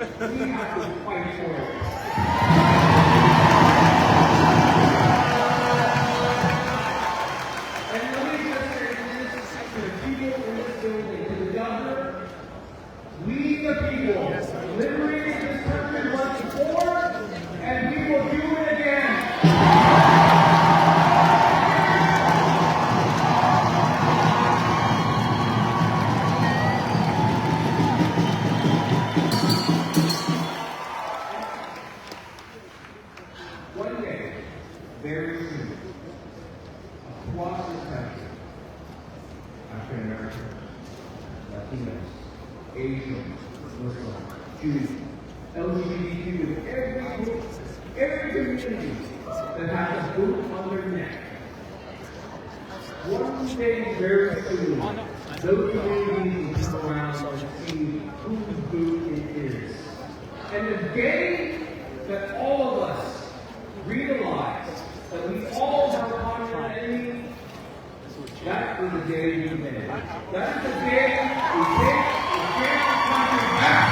We have to fight for it. And let me just say this to the people in this building, to the governor, we the people, liberated this country once before, and we will do it again. One day, very soon, across this country, African Americans, Latinos, Asians, Muslims, Jews, LGBTQ, every group, every community that has a boot on their neck. One day, very soon, those communities will come around and see whose boot it is. And the day that all of us realize that we all have a common enemy, that is the day we made. That is the day we take the country back.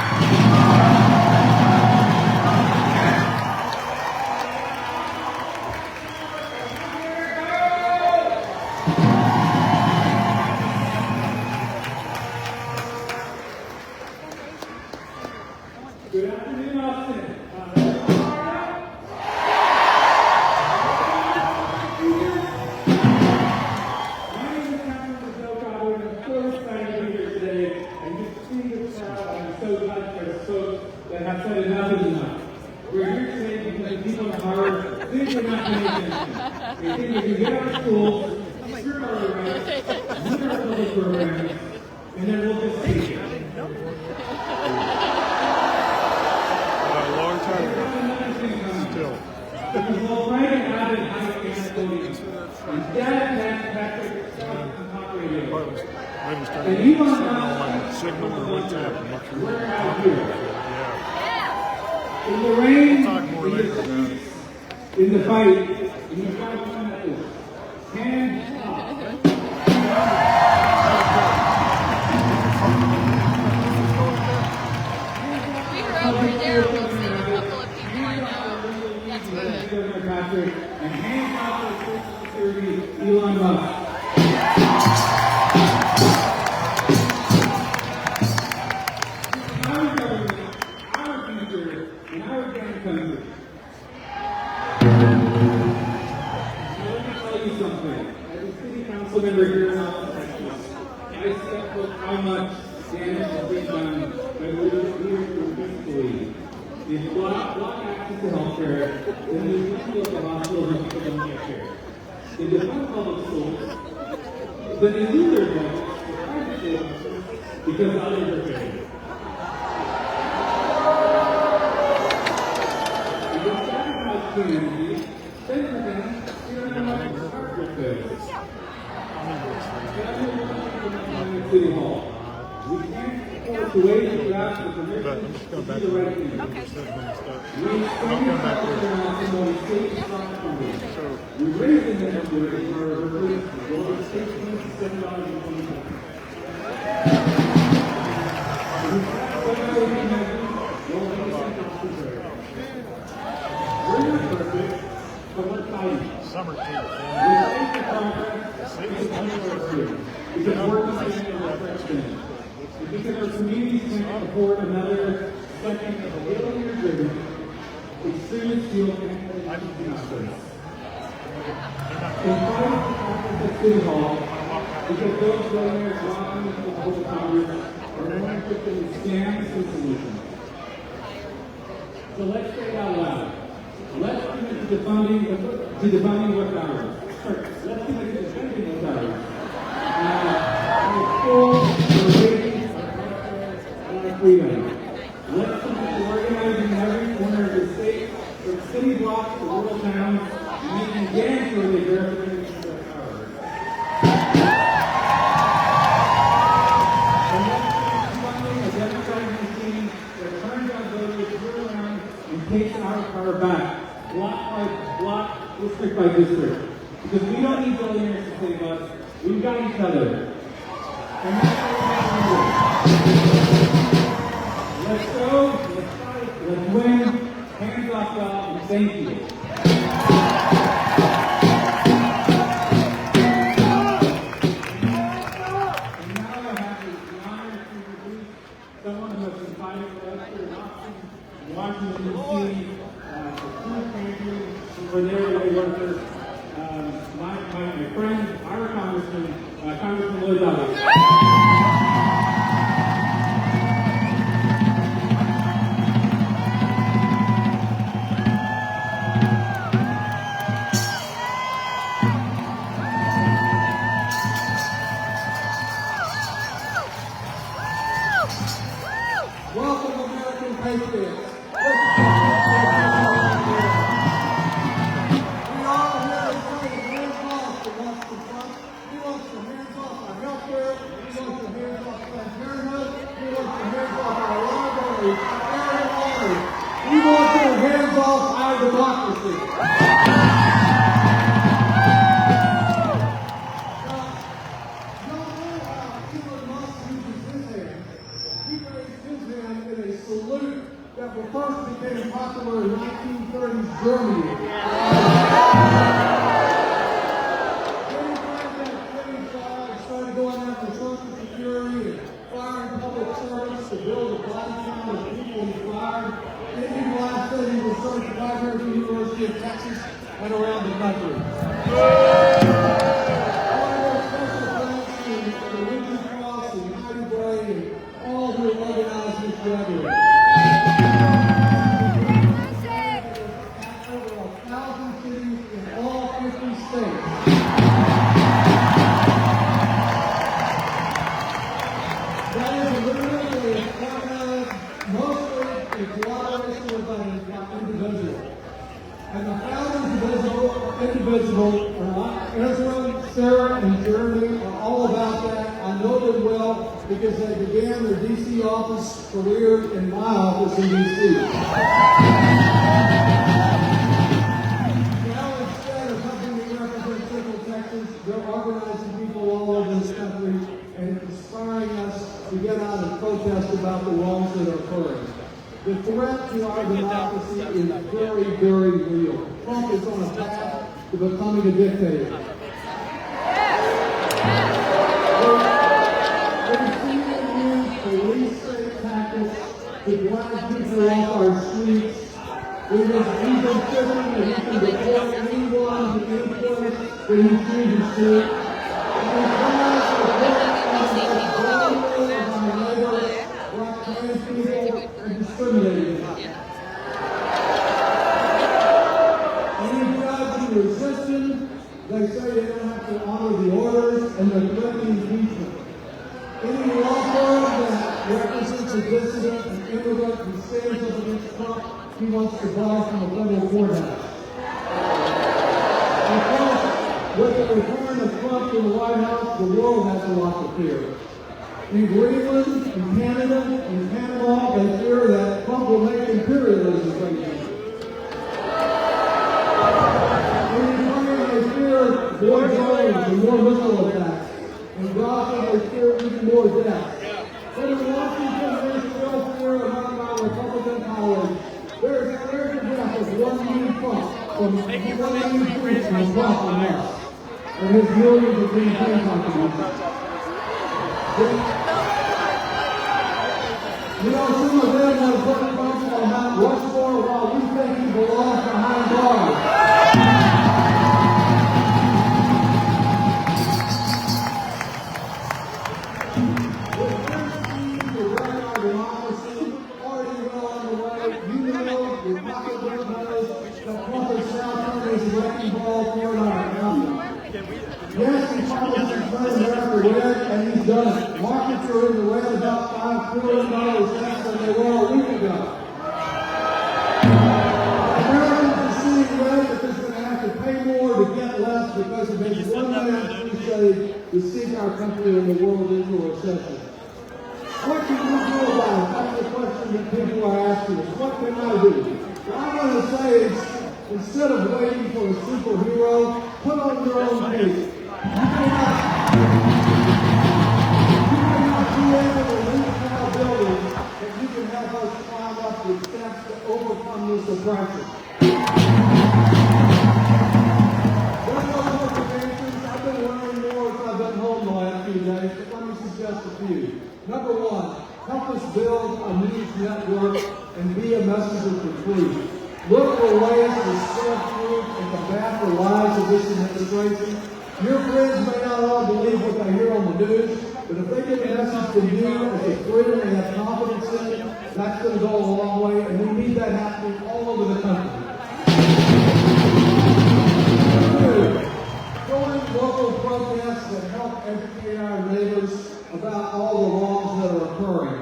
Good afternoon, Austin. That have said enough is enough. We're here today because the people in Harvard think they're not paying attention. They think they can get out of school, screw our rights, look at our public programs, and then we'll just take it. A long time ago. Still. Because while Frank and Abbott have a podium, and Dad and Patrick and talk radio, and Elon Musk, signal or WhatsApp. we're out here. In the We'll rain, talk more later about it. in the fight, in the fight methods, hands up. We were over there, we'll see a couple of people I know. That's good. Patrick, and hands off to Social Security, Elon Musk. Our government, our future, and our grandchildren. Let me tell you something. As a city council member here in Austin, Texas, I step with how much damage has been done by leaders fiscally. They block access to health care, and they people at the hospitals and people don't get care. They defund public schools, but they lose their budgets for private schools because others are paying. Community, then for them, you don't know how to start with this. City Hall. We can't afford to wait to ask for permission to do the right thing. We come back we raised the number for $16 to $7.20. We're not perfect, but we're fighting. Summer team. We're fighting for progress because we're concerned about president. Because our communities can't afford another second of alien-driven, extremist fuel connected justice. And fighting for progress at City Hall because those billionaires walking into the whole Congress are more interested in scams and solutions. So let's say it out loud. Let's commit to defunding what's ours. Let's commit to defending what's ours. Our full raising our freedom. Let's commit to organizing every corner of the state, from city blocks to rural towns, and making damn sure they verify their power. And let's funding a democratic machine that turns on voters, turns around, and takes our power back. Block by block, district by district. Because we don't need billionaires to save us. We've got each other. And that's what we're going to do. Let's go. Let's Let's win. Hands off, y'all, and thank you. And now I have the honor to introduce someone who has been fighting for us here in Austin, Washington, D.C., the food pantry, for their everyday workers. My friend, our Congressman Lloyd Dobbs. Welcome, American patriots. We all here to say hands off to what's the front. We want some hands off our health care. We want some hands off Planned Parenthood. We want some hands off our libraries, our air waters. We want some hands off our democracy. Elon Musk uses his hand. He raised his hand in a salute that first became popular in 1930s Germany. Then he grabbed that British flag and started going after Social Security and firing public servants to build a body count of people he fired. Then he blasted he was searched right here at the University of Texas and around the country. All who organize this gathering. Over 1,000 cities in all 50 states. That is literally mostly in collaboration with an individual. And the founders of Indivisible, Ezra, Sarah, and Jeremy are all about that. I know them well because they began their D.C. office career in my office in D.C. Now instead of helping me represent Central Texas, they're organizing people all over this country and inspiring us to get out and protest about the wrongs that are occurring. The threat to our democracy is very, very real. Trump is on a path to becoming a dictator. We've seen him use police-state tactics to drive people off our streets. He's been threatening that he can deport anyone to any place that he chooses to. And he tries to deport our neighbors, black trans people, and discriminate against them. Any judge who resists him, they say they don't have to honor the orders, and they're threatening impeachment. Any law firm that represents a dissident, an immigrant who stands up against Trump, he wants to buy from a federal courthouse. Of course, with the return of Trump to the White House, the world has a lot to fear. In Greenland, in Canada, in Panama, they fear that Trump will make imperialism great again. In Ukraine, they fear more drones and more missile attacks. In Gaza, they fear even more death. But in Washington, they still fear among our Republican colleagues. There's a death of one new Trump from one new priest from Trump from us. And his millions of campaign contributions. You know, some of them want to put Trump on Mount Rushmore while we think he belongs behind bars. Yes, he promised to turn America red, and he's done it. Markets are in the red about $5 trillion less than they were a week ago. Americans are seeing red because they're going to have to pay more to get less because of his one-man crusade to sink our country and the world into a recession. What can we do about it? That's the question that people are asking us. What can I do? What I'm going to say is, instead of waiting for a superhero, put on your own cape. You cannot be able to leave our building, but you can help us climb up with steps to overcome this oppression. One more preventions. I've been learning more as I've been home the last few days, but let me suggest a few. Number one, help us build a news network and be a messenger for truth. Look for ways to spread truth and combat the lies of this administration. Your friends may not all believe what they hear on the news, but if they get a message from you as a friend and they have confidence in it, that's going to go a long way, and we need that happening all over the country. Two, join local protests that help educate our neighbors about all the wrongs that are occurring.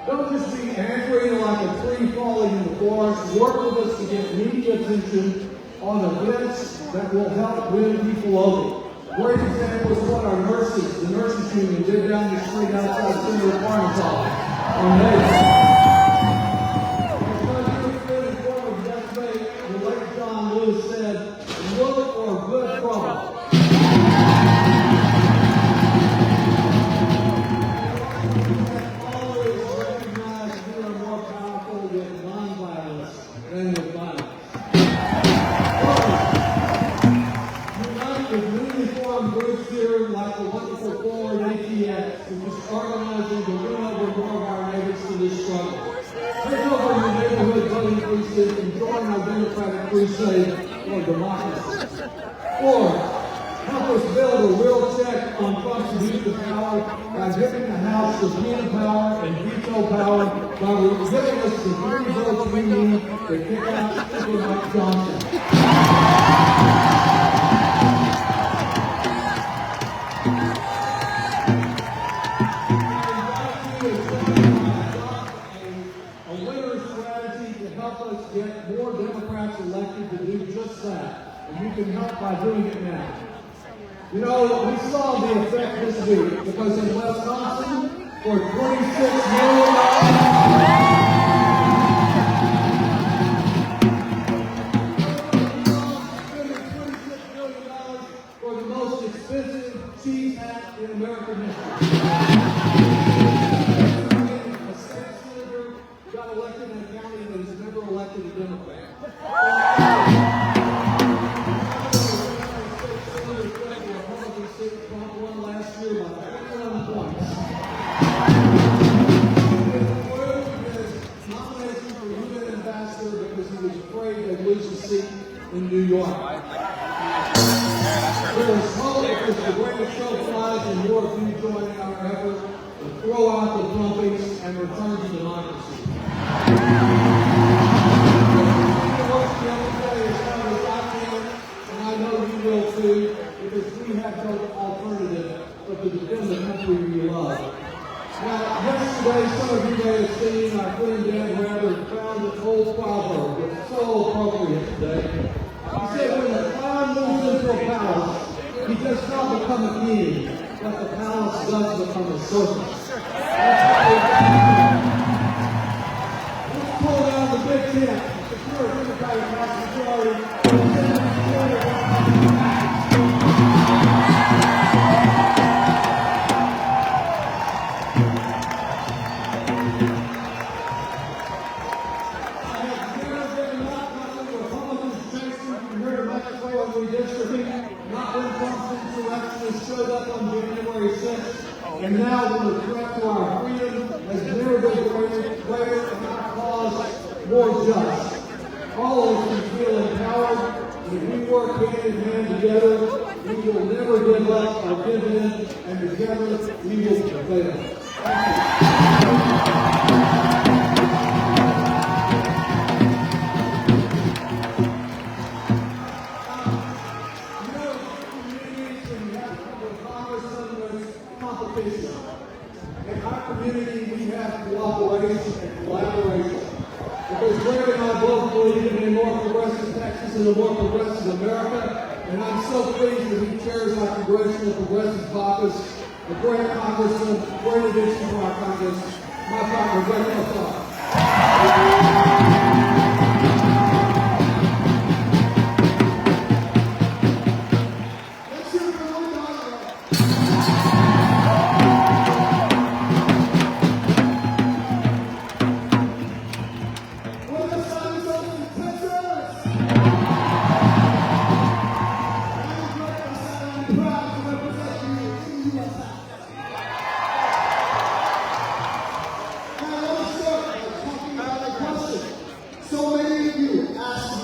Don't just be angry like a tree falling in the forest. Work with us to get media attention on events that will help win people over. Great example is what our nurses, the nurses union, did down the street outside Senator Farmer's office on May. The late John Lewis said, look for good trouble. Always recognize we are more powerful with nonviolence than with violence. Unite with newly formed groups here like the wonderful Forward ATX, which is organizing to win over more of our neighbors to this struggle. Take over your neighborhood voting precinct and join our democratic crusade for democracy. Four, help us build a real check on Trump's abuse of power by giving the House subpoena power and veto power by giving us the 3 votes we need to kick out Speaker Mike Johnson. A winner strategy to help us get more Democrats elected to do just that. And you can help by doing it now. You know, we saw the effect this week because in Wisconsin, for $26 million, for the most expensive cheese hat in American history. A state senator got elected in a county that has never elected a Democrat. Trump won last year by 21 points. His nomination for UN ambassador because he was afraid they'd lose the seat in New York. There is hope because the greatest show flies and more of you join our effort to throw out the Trumpies and return to democracy. And I know you will too, because we have no alternative but to defend the country we love. Now, yesterday, some of you may have seen our friend Dan Rather found an old proverb that's so appropriate today. He said, when the clown moves into a palace, he does not become a king, but the palace does become a circus. Let's pull down the big tent, secure Democratic majority. Not when Trump's insurrectionists showed up on January 6th, and now when the threat to our freedom has never been greater and our cause more just. All of us can feel empowered, and if we work hand in hand together, we will never give up or give in, and together we will prevail. Thank you. In our community, we have cooperation and collaboration. Because Greg and I both believe in a more progressive Texas and a more progressive America. And I'm so pleased that he chairs our Congressional Progressive Caucus, a great congressman, great addition to our Congress, my partner, Greg Ossoff.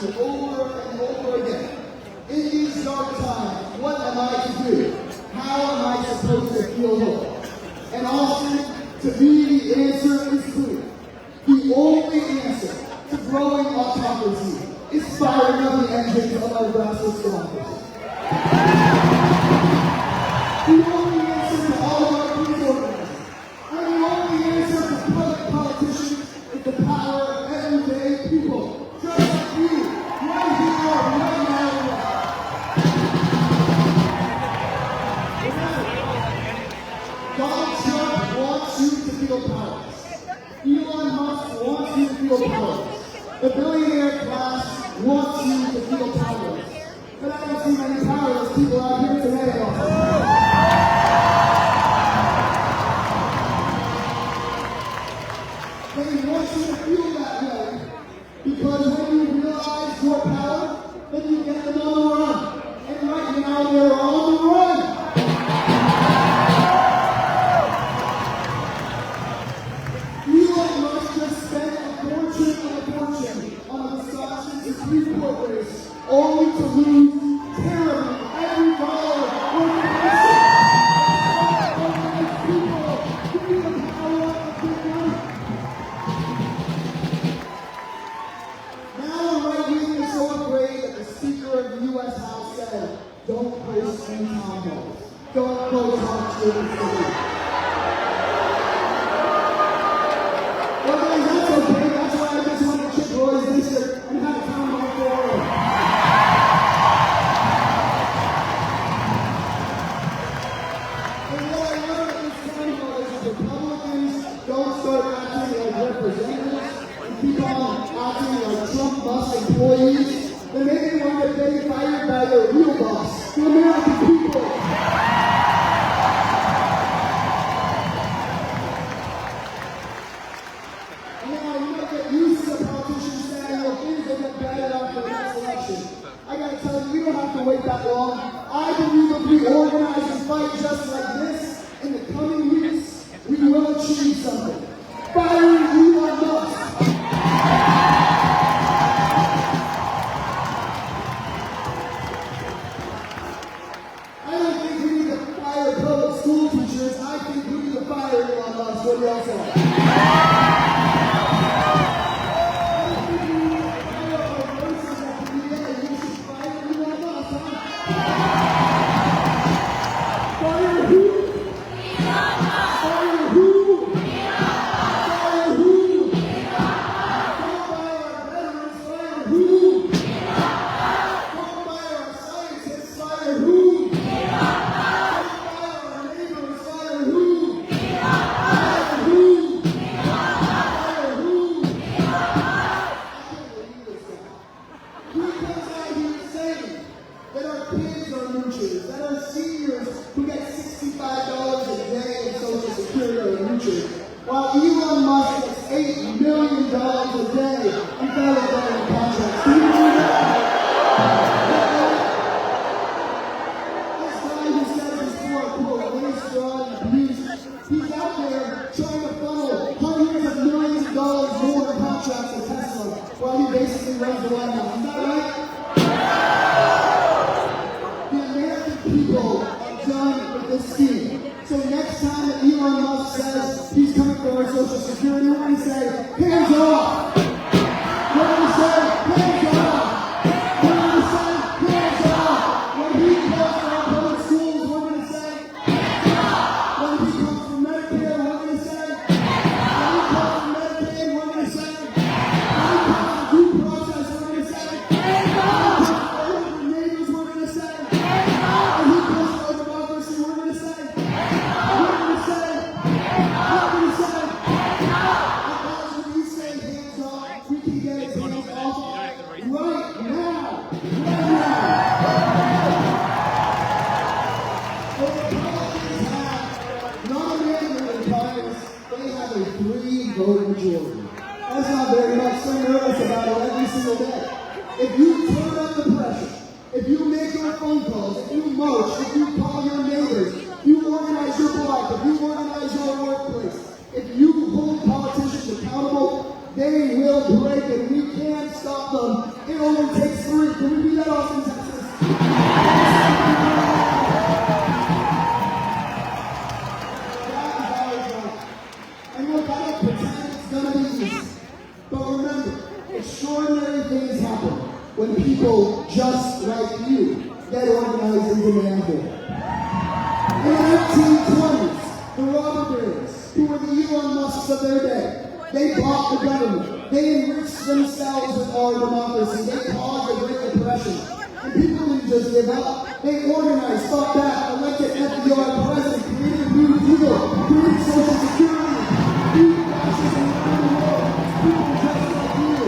question over and over again. In these dark times, what am I to do? How am I supposed to feel hope? And often, to me, the answer is clear. The only answer to growing autocracy is firing up the engines of our grassroots democracy. The only answer to all of our police organizers, and the only answer to public politicians is the power of everyday people, just like you, right here, right now. Donald Trump wants you to feel powerless. Elon Musk wants you to feel powerless. The billionaire class wants you to feel powerless. But I don't see many powerless people out here today. They want you to feel that way because when you realize your power, then you get them on the run. And right now they're on the run. Elon Musk just spent a fortune on a Wisconsin Supreme Court race, only to lose terribly every dollar worth of people give you the power of big money. Now right wing is so afraid that the Speaker of the U.S. House said, don't post any town halls. Don't post on students to leave. Well, guys, that's okay. That's why I just went to Chip Roy's district and had a town hall for him. And what I learned at this town hall is that Republicans don't start acting like representatives and keep on acting like Trump Musk employees. Then maybe they want to get fired by their real boss, the American people. Now, you might get used to the politicians saying, well, things will get better after the next election. I gotta tell you, we don't have to wait that long. I believe if we organize and fight just like this, in the coming weeks, we will achieve something. Firing Elon Musk. I don't think we need to fire public school teachers. I think we need to fire Elon Musk. What do y'all say? That are seniors who get $65 a day in Social Security or mutual, while Elon Musk gets $8 million a day in federal government contracts. Do you believe that? This guy who says he's for, quote, waste, fraud, and abuse, he's out there trying to funnel hundreds of millions of dollars more in contracts to Tesla while he basically runs the White House. Is that right? People are done with this scheme. So next time that Elon Musk says he's coming for our Social Security, we're going to say, hands off. We're going to say, hands off. We're going to say, hands off. When he calls for our public schools, we're going to say, hands off. When he comes for Medicare, we're going to say, when he comes for Medicaid, we're going to say, when he comes for due process, we're going to say, hands off. When he comes for our neighbors, we're going to say, vote majority. That's not very much. So nervous about it every single day. If you turn up the pressure, if you make your phone calls, if you march, if you call your neighbors, if you organize your block, if you organize your workplace, if you hold politicians accountable, they will they'll break and we can't stop them. It only takes 3. Can we do that, Austin, Texas? And look, I don't pretend it's gonna be easy. But remember, extraordinary things happen when people just like you get organized and demand more. In the 1920s, the robber barons, who were the Elon Musks of their day, they bought the government. They enriched themselves with our democracy. They caused the Great Depression. And people didn't just give up. They organized, fought back, elected FDR president, created a new deal, created Social Security, beat fascism around the world. People just like you.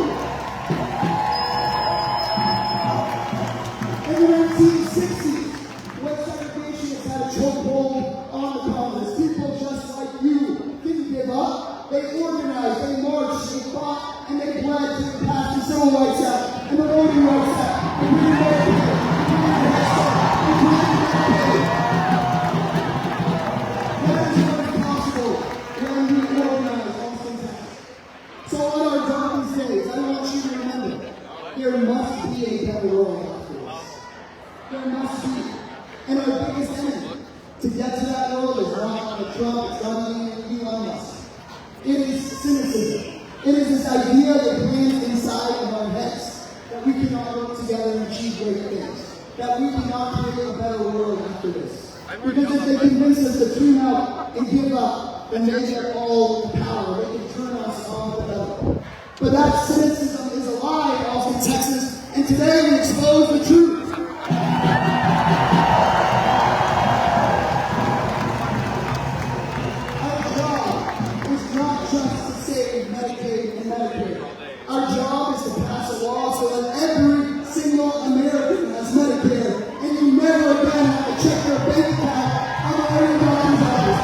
In the 1960s, when segregationists had a chokehold on the colonists, people just like you didn't give up. They organized, they marched, they fought, and they bled to pass the Civil Rights Act and the Voting Rights Act and the Medicare, That is only possible when we organize Austin, Texas. So on our darkest days, I want you to remember, there must be a better world after this. There must be. And our biggest enemy to get to that world is not Trump, it's not Elon Musk. It is cynicism. It is this idea that plans inside of our heads that we cannot work together and achieve great things. That we cannot create a better world after this. Because if they convince us to tune out and give up, then they get all the power. They can turn us on the devil. But that cynicism is a lie in Austin, Texas, and today we expose the truth. Our job is to pass a law so that every single American has Medicare, and you never again have to check your bank account on the area doctor's office.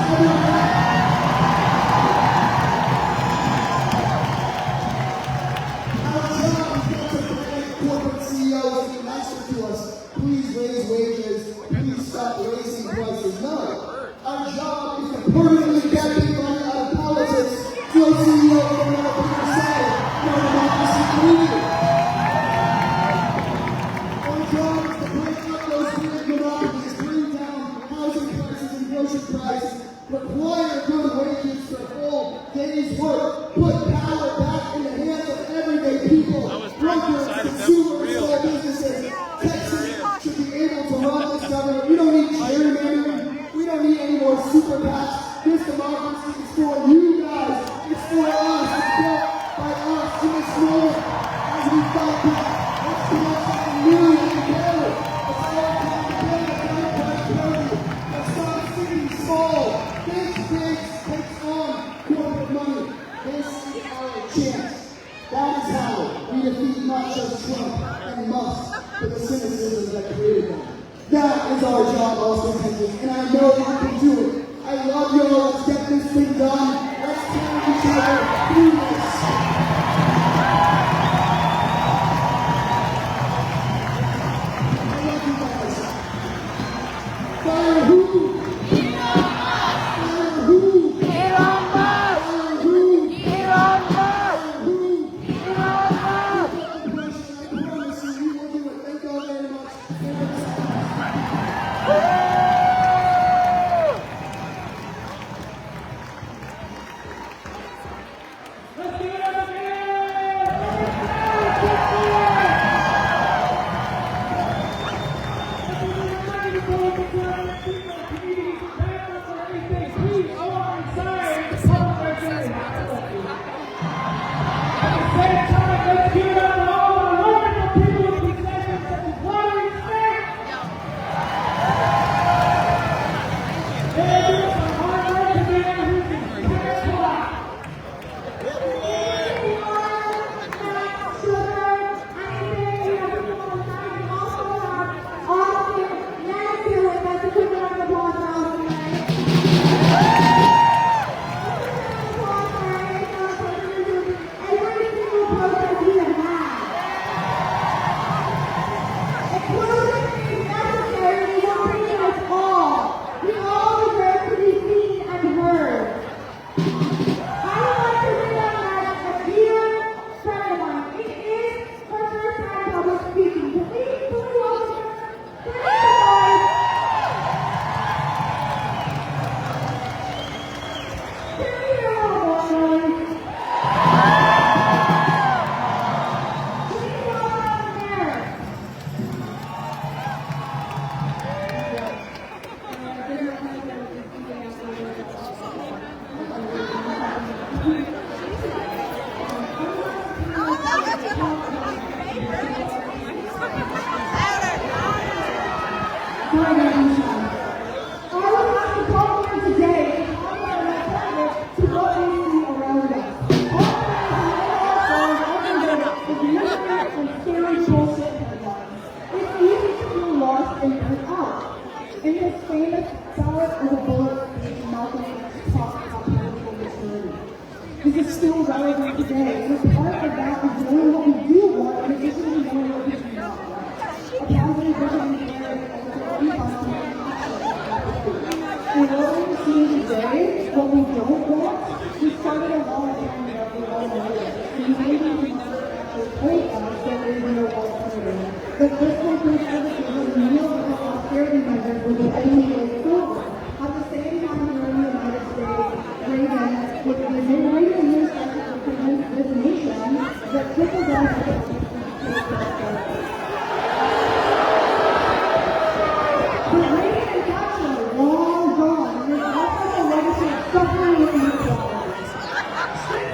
Our job is not to prevent corporate CEOs being nicer to us. Please raise wages. Please stop raising prices. No. Our job is to permanently get people out of politics so CEOs don't have to say. Our job is to break up those big monopolies, bring down housing prices and grocery prices, require good wages for full day's work, put power back in the hands of everyday people, workers, consumers, small businesses. Texas should be able to run this government. We don't need gerrymandering. We don't need any more super PACs. This democracy is for you guys. It's for us. It's built by us in this moment as we fight back. Let's build something new and better. Let's all come together and fight prosperity. Let's stop thinking small. Think big takes on corporate money. This is our chance. That is how we defeat not just Trump and Musk, but the cynicism that created them. That is our job, Austin, Texas, and I know you can do it. I love y'all. Let's get this thing done. Let's carry each other through this. Fire who? Fire who? Elon Musk! Fire who? Elon Musk! Who? Elon Musk! I promise you, we will do it. Thank y'all very much. In his famous ballad of the bullet, Malcolm X talked about political maturity. This is still relevant today, and part of that is knowing what we do want in addition to knowing what we do not want. A positive vision is there and what we're seeing today, what we don't want, we started a long time ago with all of it. And maybe we told us that there is no alternative. But this concludes everything with meal and austerity measures were the only way forward. At the same time, here in the United States, Reagan, with the Reagan administration, convinced this nation that trickle down economics is but Reagan and Thatcher are long gone, and there's also a legacy of suffering and inequality.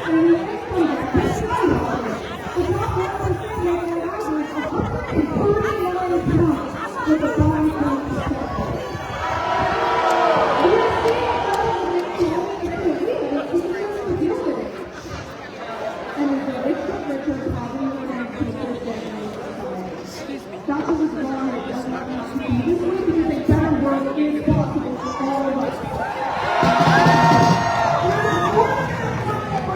And the income gap is skyrocketing. The top 1% make an average of £139 with a bottom 20%. We are seeing and as the rich get richer, poverty and people get more society. That's what was wrong, and it does not need to be this way because a better world is possible for all of us. There is more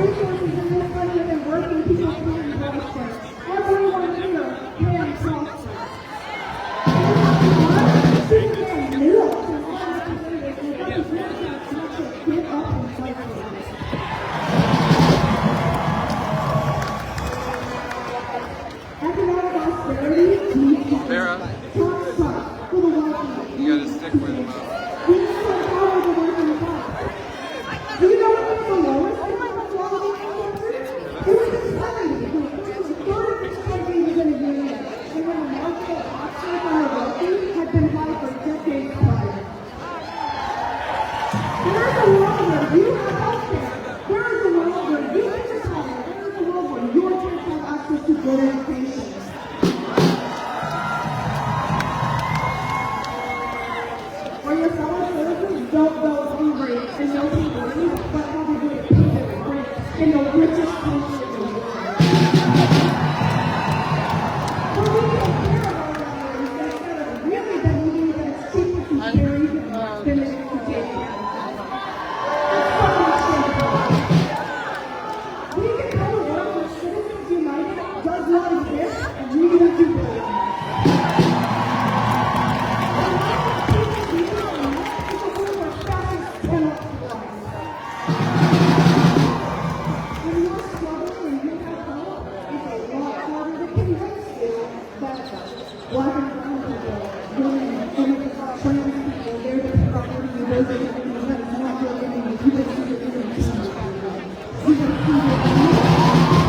resources in this country than working people can voice for. Everyone here can prosper. Superman knew it, and all I can say is that the president has to get up and fight for this. Economic austerity needs to be Sarah, tax cuts for the wealthy. you gotta stick with him. We need to empower the working class. Do you know what was the lowest income equality in the country? It was the 70s, when it was the third country within a union, and when the marginal taxes on the wealthy had been high for decades prior. There is a world where you have health care. There is a world where you can retire. There is a world where your kids have access to good education. Where your fellow citizens don't go hungry and no people eat, but have a way to pay their rent in the richest country in the world. What we don't care about that is that instead of really believing that it's cheaper to carry than it is to take care. It's fucking shameful. We can have a world where Citizens United does not exist and we need to do it. Black and brown people, women, immigrants, trans people, they're the property of those that are not your enemy. You can see your enemy. You can see your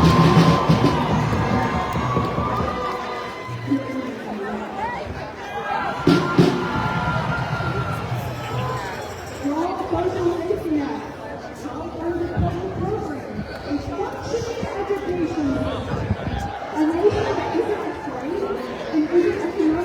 Strong social safety net, strong public programs, and functioning education. A nation that isn't afraid and isn't economically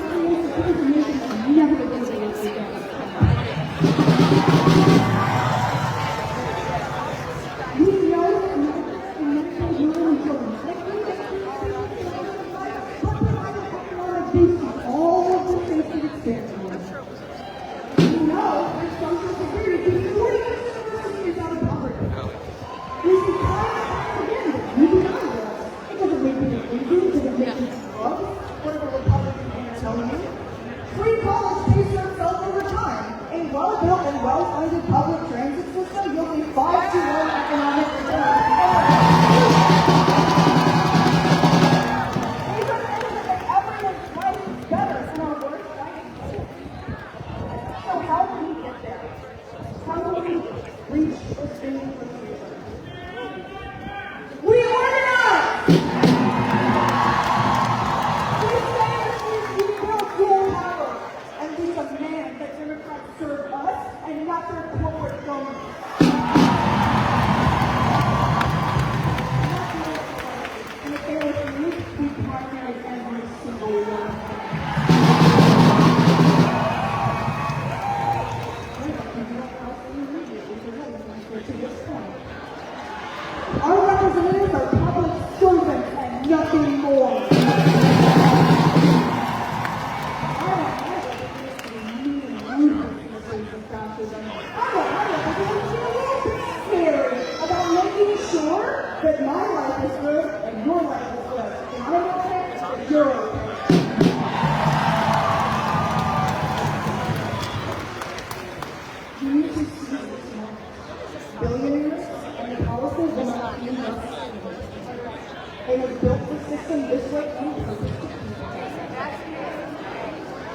reform. About making sure that my life is good and your life is good. And I'm okay, and you're okay. You need to see this moment. Billionaires and the powerful will not be enough. They have built the system this way on purpose to keep it.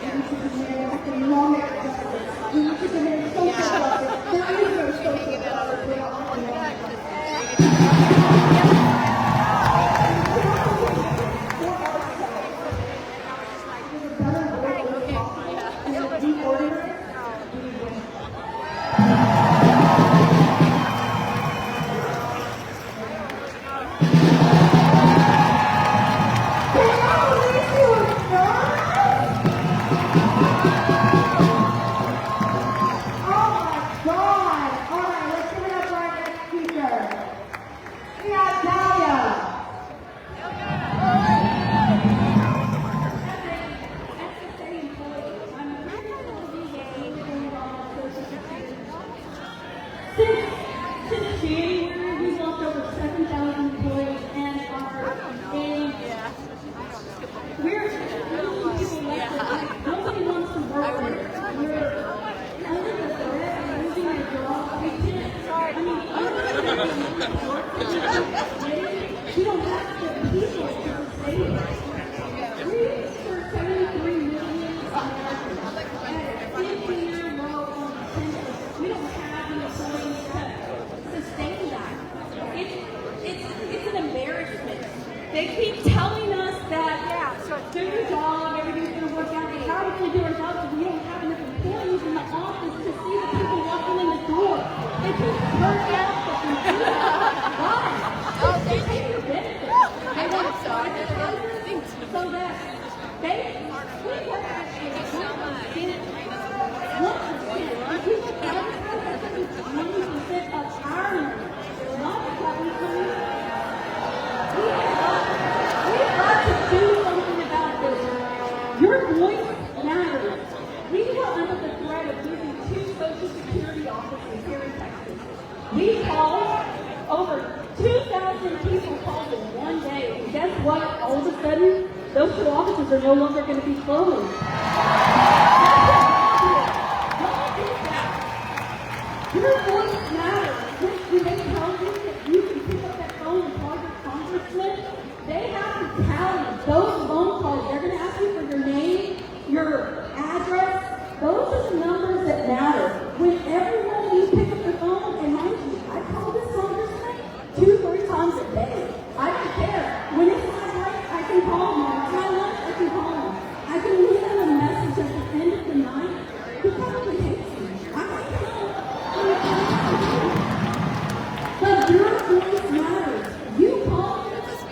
You need to demand economic justice. You need to demand social justice. There is no social justice without economic justice. Since January, we've lost over 7,000 employees and are in. We're losing people left. Nobody wants to work here. We're under the threat of losing our jobs. We can't. I mean, we don't have the people to sustain it. We serve 73 million Americans at a 15-year low on the census. We don't have the ability to sustain that. It's an embarrassment. They keep telling us that, do your job, everything's going to work out. But how are we going to do our job if we don't have enough employees in the office to see the people walking in the door? They keep turning out the computer. Why? They take your benefits. They want to start the business so that we work actually 1%. 1%. If you look at it, that's 90% of our money. Not what we come in. We've got to do something about this. Your voice matters. We were under the threat of losing 2 Social Security offices here in Texas. We called over 2,000 people called in one day. And guess what? All of a sudden, those 2 offices are no longer going to be closed. Your voice matters. When they tell you that you can pick up that phone and call your congressman, they have to tally those phone calls. They're going to ask you for your name, your address. Those are the numbers that matter. When everyone you pick up the phone, and mind you, I call this congressman 2-3 times a day. I don't care. When it's my break, I can call him. When it's my lunch, I can call him. I can leave him a message at the end of the night. He probably hates me. I can tell. But your voice matters. You call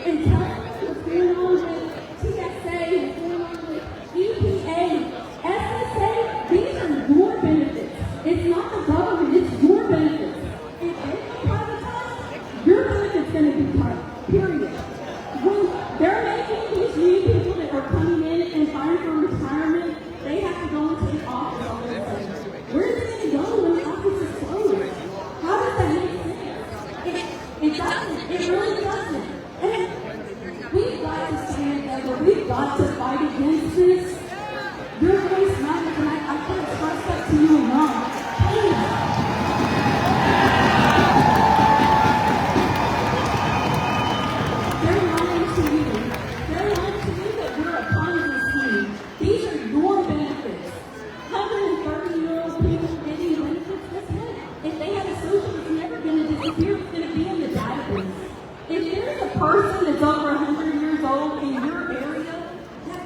and tell us what's going on with TSA, what's going on with EPA, SSA. These are your benefits. It's not the government, it's your benefits. If they privatize, your benefits going to be cut. Period. When they're making these new people that are coming in and filing for retirement, they have to go into the office all of a sudden. Where is it going to go when the office is closed? How does that make sense? It doesn't. It really doesn't. And we've got to stand together. We've got to fight against this. Your voice matters, and I can't express that to you enough. Please. They're lying to you. They're lying to you that we're a Ponzi scheme. These are your benefits. 130-year-old people getting benefits, that's it. If they have a social, it's never going to disappear. It's going to be in the database. If there's a person that's over 100 years old in your area, that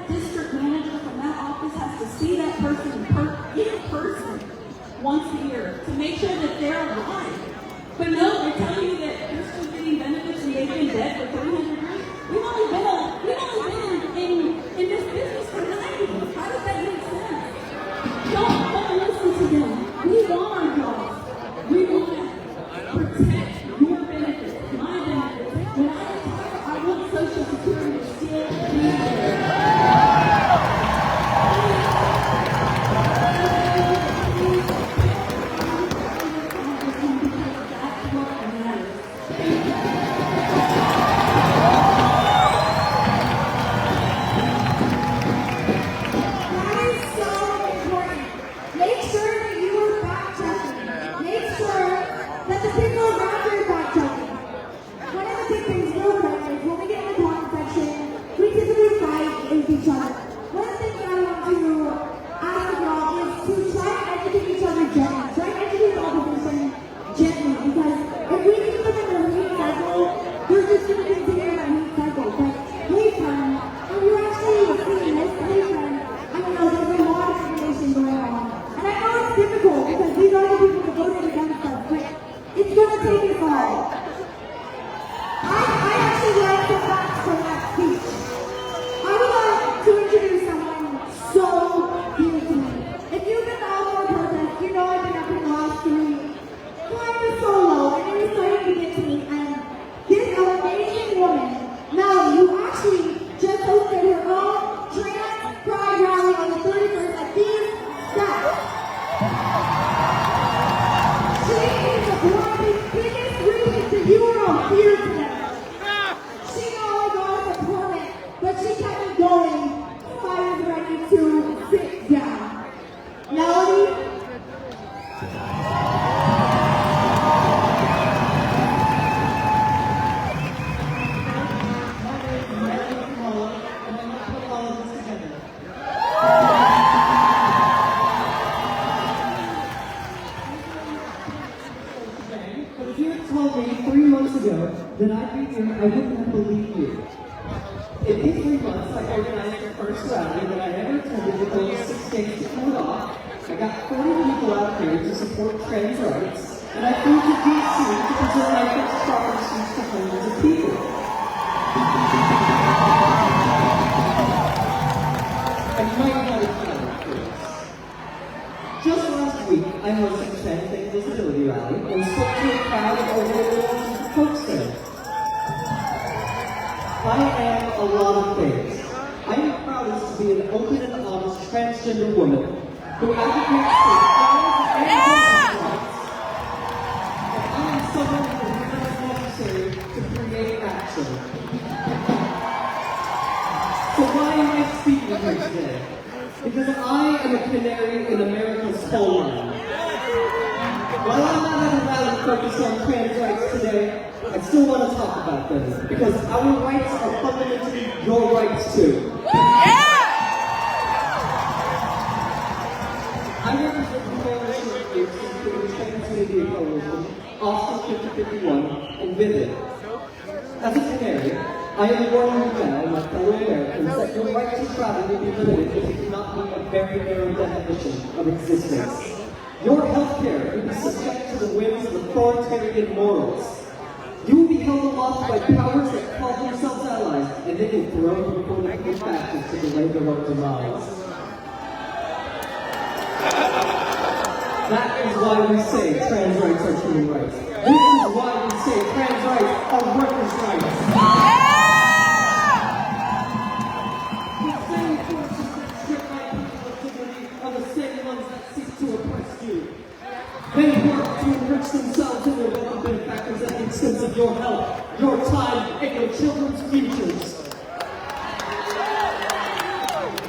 months, I organized the first rally that I ever attended with only 6 days to pull it off. I got 40 people out here to support trans rights, and I flew to D.C. to present my first proper speech to hundreds of people. I might not have done it for this. Just last week, I hosted a Trans Day Visibility Rally and spoke to a crowd of over 1,000 folks there. I am a lot of things. I am proudest to be an open and honest transgender woman who advocates for rights and women's rights. And I am someone who is necessary to create action. So why am I speaking here today? Because I am a canary in America's homeland. While I'm not at a rally focused on trans rights today, I still want to talk about them, because our rights are fundamentally your rights too. I represent the coalition groups including Trans Media Coalition, Austin 5051, and Vivid. As a canary, I am warning you now, my fellow Americans, that your right to travel will be limited if you do not meet a very narrow definition of existence. Your health care will be subject to the whims of authoritarian morals. You will be held aloft by powers that call themselves allies, and they will throw you before the court factions to delay their own demise. That is why we say trans rights are human rights. This is why we say trans rights are workers' rights. The same forces that strip my people of dignity are the same ones that seek to oppress you. They work to enrich themselves and their wealthy benefactors at the expense of your health, your time, and your children's futures.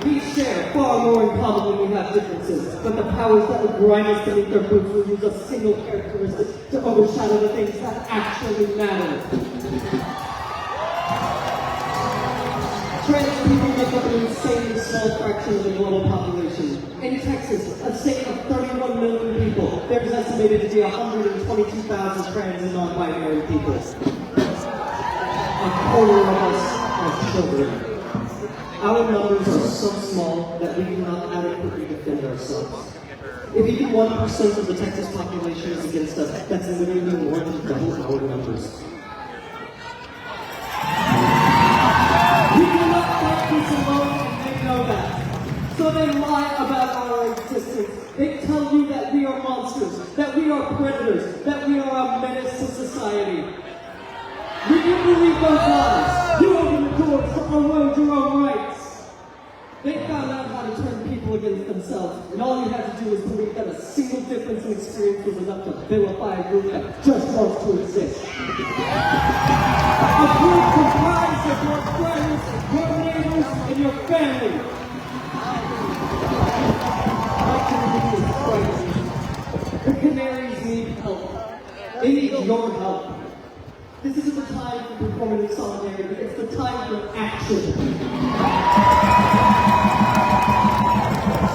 We share far more in common than we have differences, but the powers that would grind us beneath their boots will use a single characteristic to overshadow the things that actually matter. Trans people make up an insanely small fraction of the global population. In Texas, a state of 31 million people, there is estimated to be 122,000 trans and non-binary people. A quarter of us are children. Our numbers are so small that we do not adequately defend ourselves. If even 1% of the Texas population is against us, that's literally more than double our numbers. We cannot fight this alone, and they know that. So they lie about our existence. They tell you that we are monsters, that we are predators, that we are a menace to society. When you believe those lies, you open the doors to erode your own rights. They found out how to turn people against themselves, and all you had to do was believe that a single difference in experience was enough to vilify a group that just wants to exist. A group comprised of your friends, your neighbors, and your family. My community is frightened. The canaries need help. They need your help. This isn't the time for performative solidarity, it's the time for action.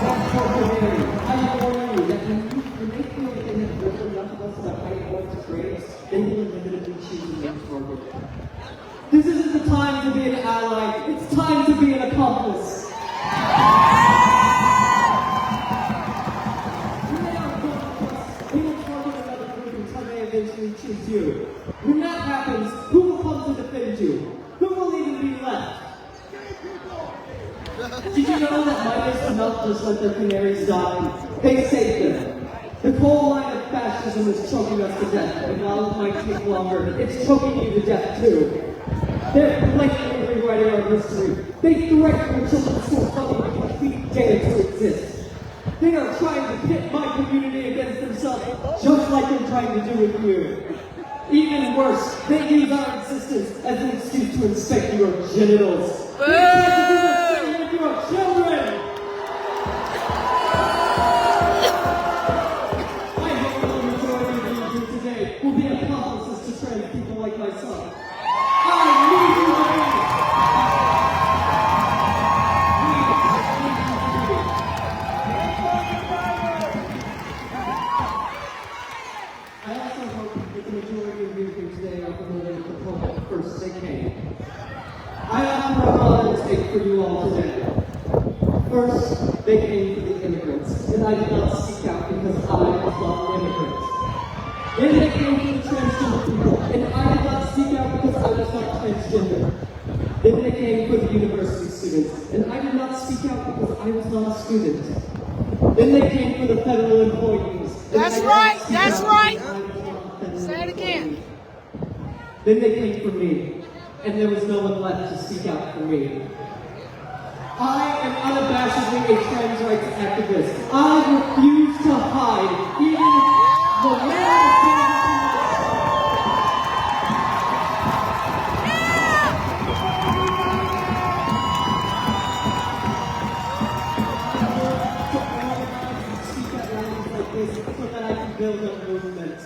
That's for canary. I warn you that when they feel that they have driven enough of us to fight what to graves, they will inevitably choose to move forward. This isn't the time to be an ally, it's time to be an accomplice. Eventually choose you. When that happens, who will come to defend you? Who will even be left? Did you know that miners do not just let their canaries die? They save them. The coal mine of fascism is choking us to death, and while it might take longer, it's choking you to death too. They're blatantly rewriting our history. They threaten your children's school funding because we dare to exist. They are trying to pit my community against themselves, just like they're trying to do with you. Even worse, they use our existence as an excuse to inspect your genitals. They try to do the same with your children! I hope the majority of you here today will be accomplices to trans people like myself. I need you to be! I also hope that the majority of you here today are familiar with the poem First They Came. I offer a modern take for you all today. First, they came for the immigrants, and I did not seek out because I was not an immigrant. Then they came for the transgender people, and I did not seek out because I was not transgender. Then they came for the university students, and I did not speak out because I was not a student. Then they came for the federal employees. That's right, that's right. Say it again. Then they came for me, and there was no one left to speak out for me. I am unabashedly a trans rights activist. I refuse to hide, even if the world is so that I can build a movement.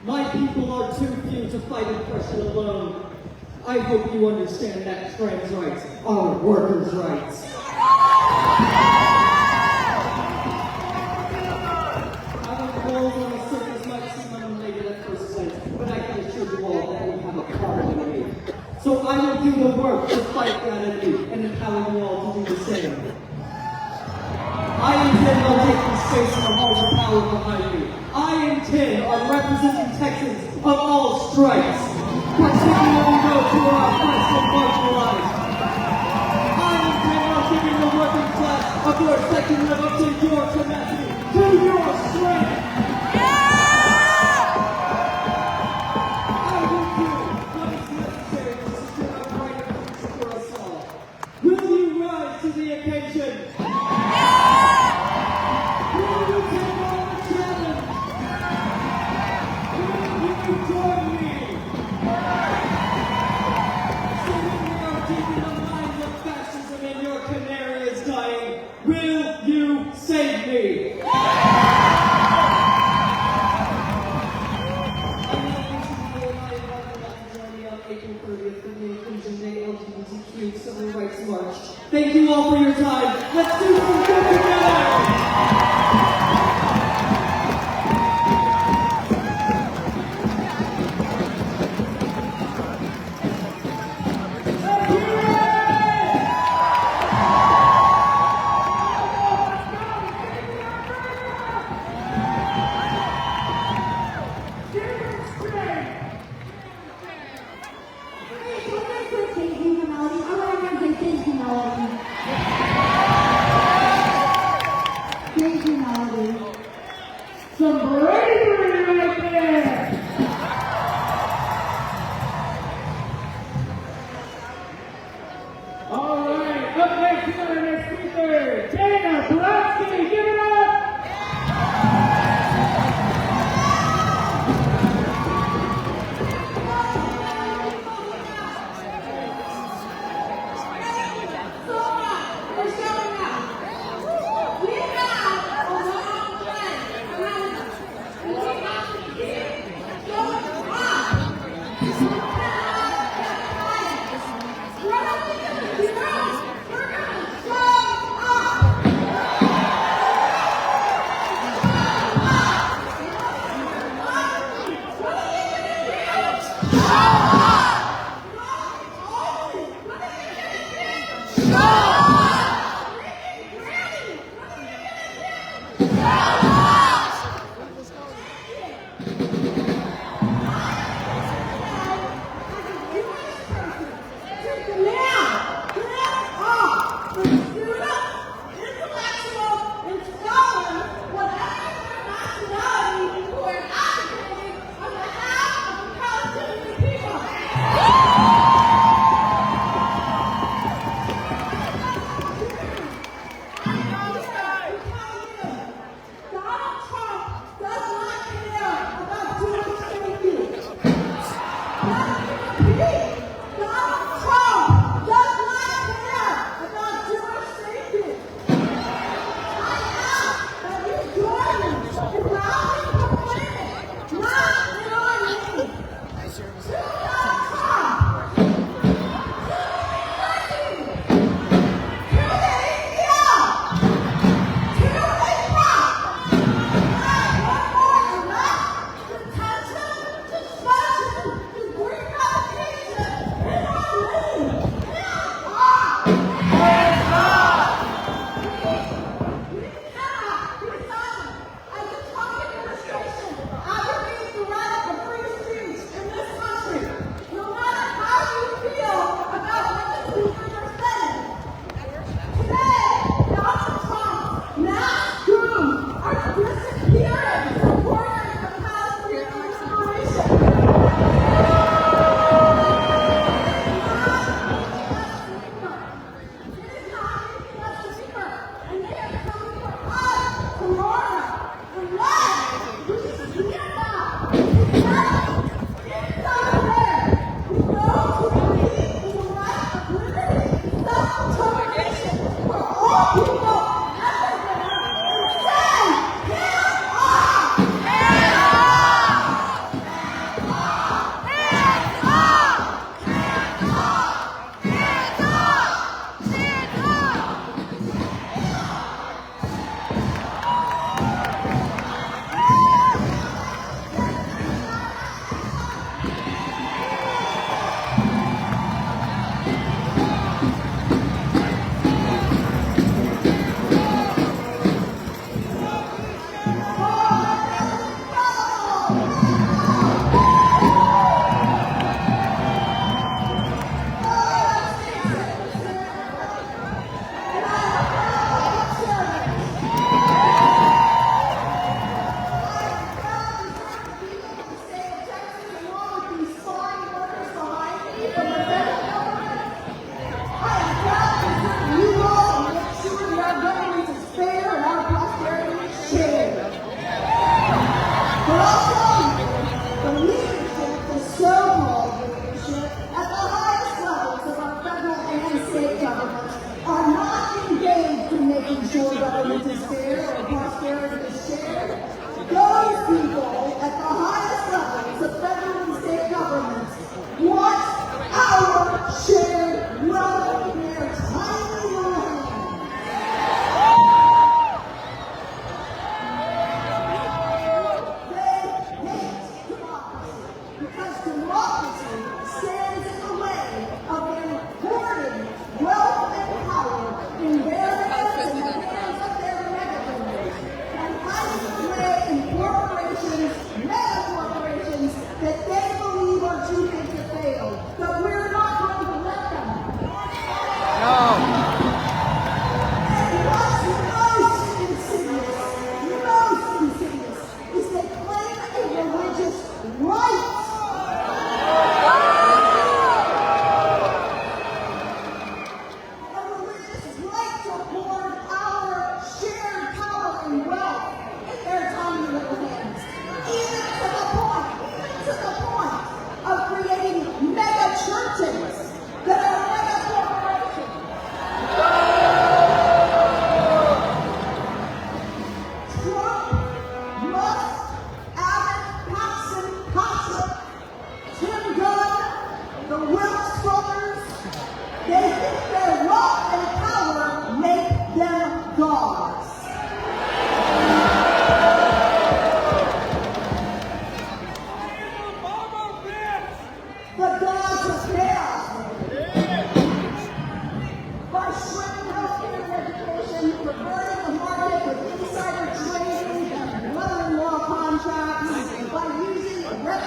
My people are too few to fight oppression alone. I hope you understand that trans rights are workers' rights. Our goals on the surface might seem unrelated at first glance, but I can assure you all that we have a common enemy. So I will do the work to fight that enemy and empower you all to do the same. I intend on taking space in the halls of power behind me. I intend on representing Texans of all stripes, particularly those who are oppressed and marginalized. I intend on giving the working class a voice that can live up to your tenacity, to your strength. I will do what is necessary to secure a brighter future for us all. Will you rise to the occasion? Will you save me? Civil Rights March. Thank you all for your time. Let's do some good together! Some bravery right there! All right, up next is our next speaker, Dana Pulaski. Give it up! We're gonna show up!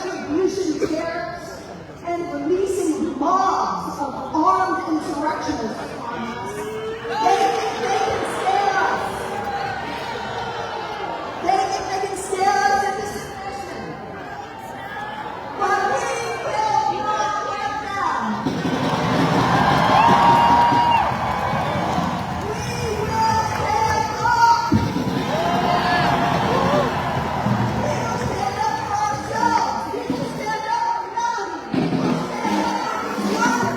retribution tariffs and releasing mobs of armed insurrectionists on us. They think they can scare us. They think they can scare us into submission. But we will not let them. We will stand up. We will stand up for ourselves. We will stand up for Melanie. We will stand up for each other.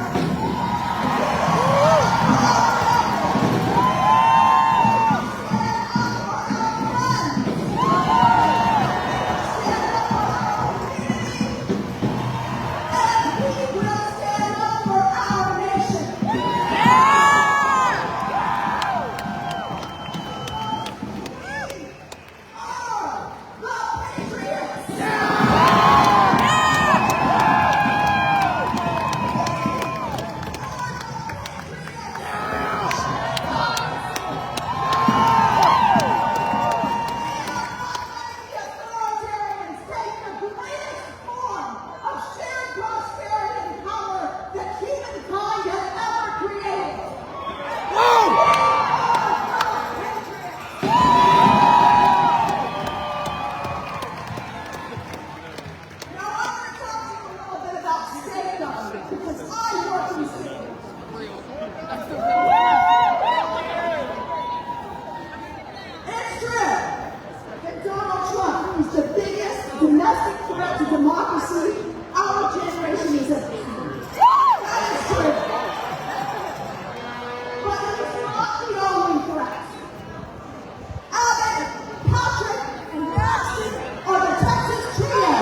Domestic threat to democracy, our generation is a that is true. But it is not the only threat. Abbott, Patrick, and Madison are the Texas trio.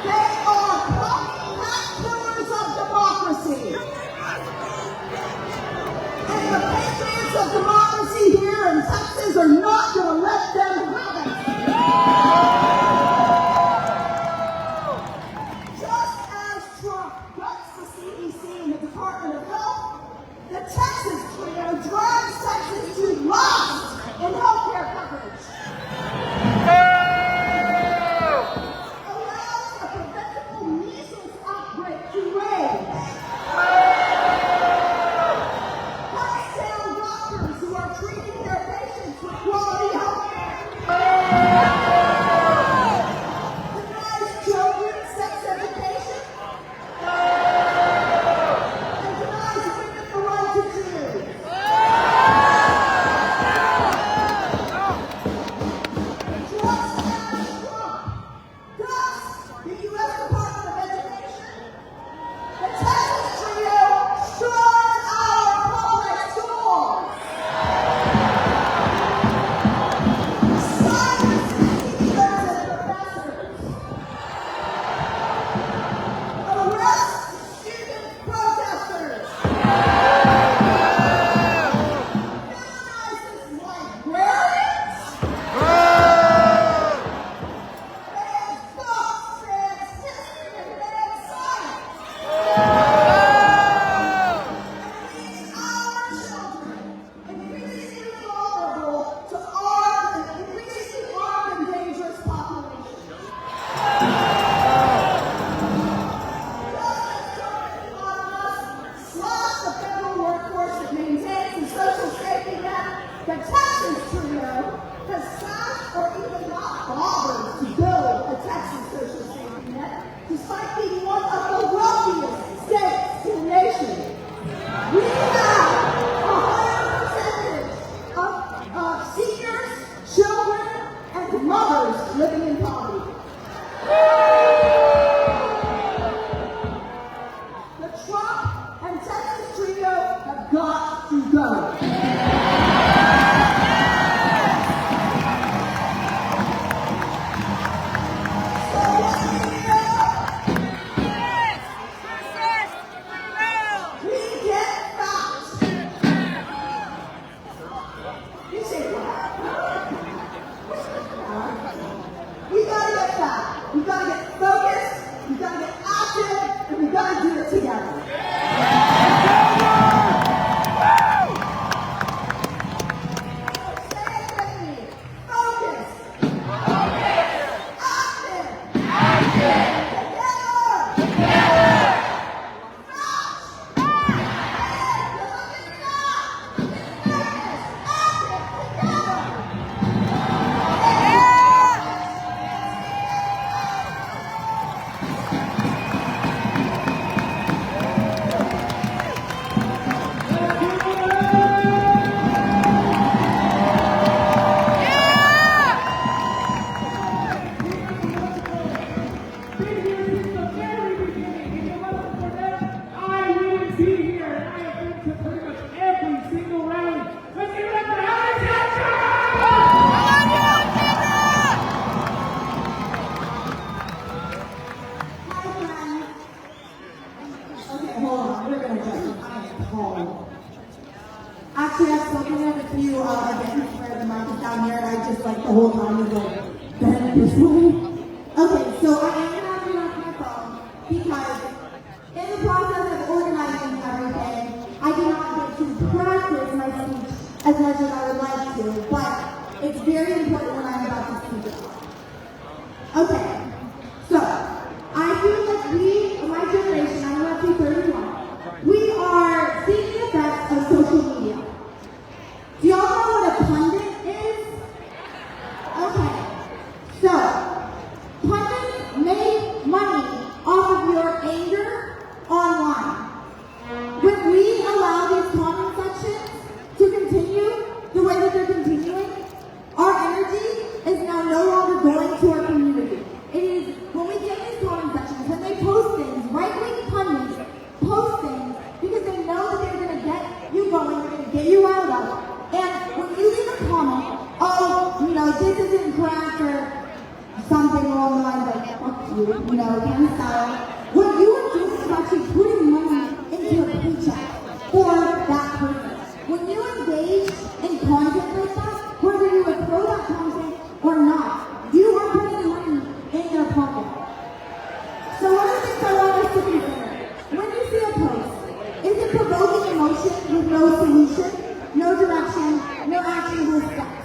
They are copycat killers of democracy. And the patriots of democracy here in Texas are not going to let them have it. Just as Trump guts the CDC and the Department of Health, the Texas trio drives Texas to last in healthcare coverage. Allows a preventable measles outbreak to rage. Sound doctors who are treating their patients with quality health care. Denies children sex education. And denies women the right to choose. Just as Trump does the U.S. Department of Education, the Texas trio destroys our public schools. Silence teachers and professors. Arrest student protesters. Villainizes librarians. Bans books, bans history, and bans science. Our children, increasingly vulnerable to armed and increasingly armed and dangerous populations. Just as Trump economists slash the federal workforce that maintains the social safety net, the Texas trio has slashed or even not bothered to build a Texas social safety net, despite being one of the wealthiest states in the nation. We have a higher percentage of seniors, children, and mothers living in poverty. The Trump and Texas trio have got to go. So what do we do? few events where the mic is down here, and I just like the whole time was like, bend this way. Okay, so I am having off my phone because in the process of organizing everything, I do not get to practice my speech as much as I would like to, but it's very important when I'm about to speak it. Okay, so I feel like we, my generation, I'm roughly 31, we are seeing the effects of social media. Do y'all know what a pundit is? Okay, so pundits make money off of your anger online. When we allow these comment sections to continue the way that they're continuing, our energy is now no longer going to our community. It is when we get these comment sections, when they post things, right-wing pundits post things because they know that they're going to get you going, they're going to get you riled up. And when you leave a comment, oh, you know, this isn't correct or something along the lines like, fuck you know, kind of style, what you are doing is actually putting money into a paycheck for that person. When you engage in content like that, whether you would throw that content or not, you are putting money in your pocket. So one of the things I want us to consider, when you see a post, is it provoking emotion with no solution, no direction, no actionable steps?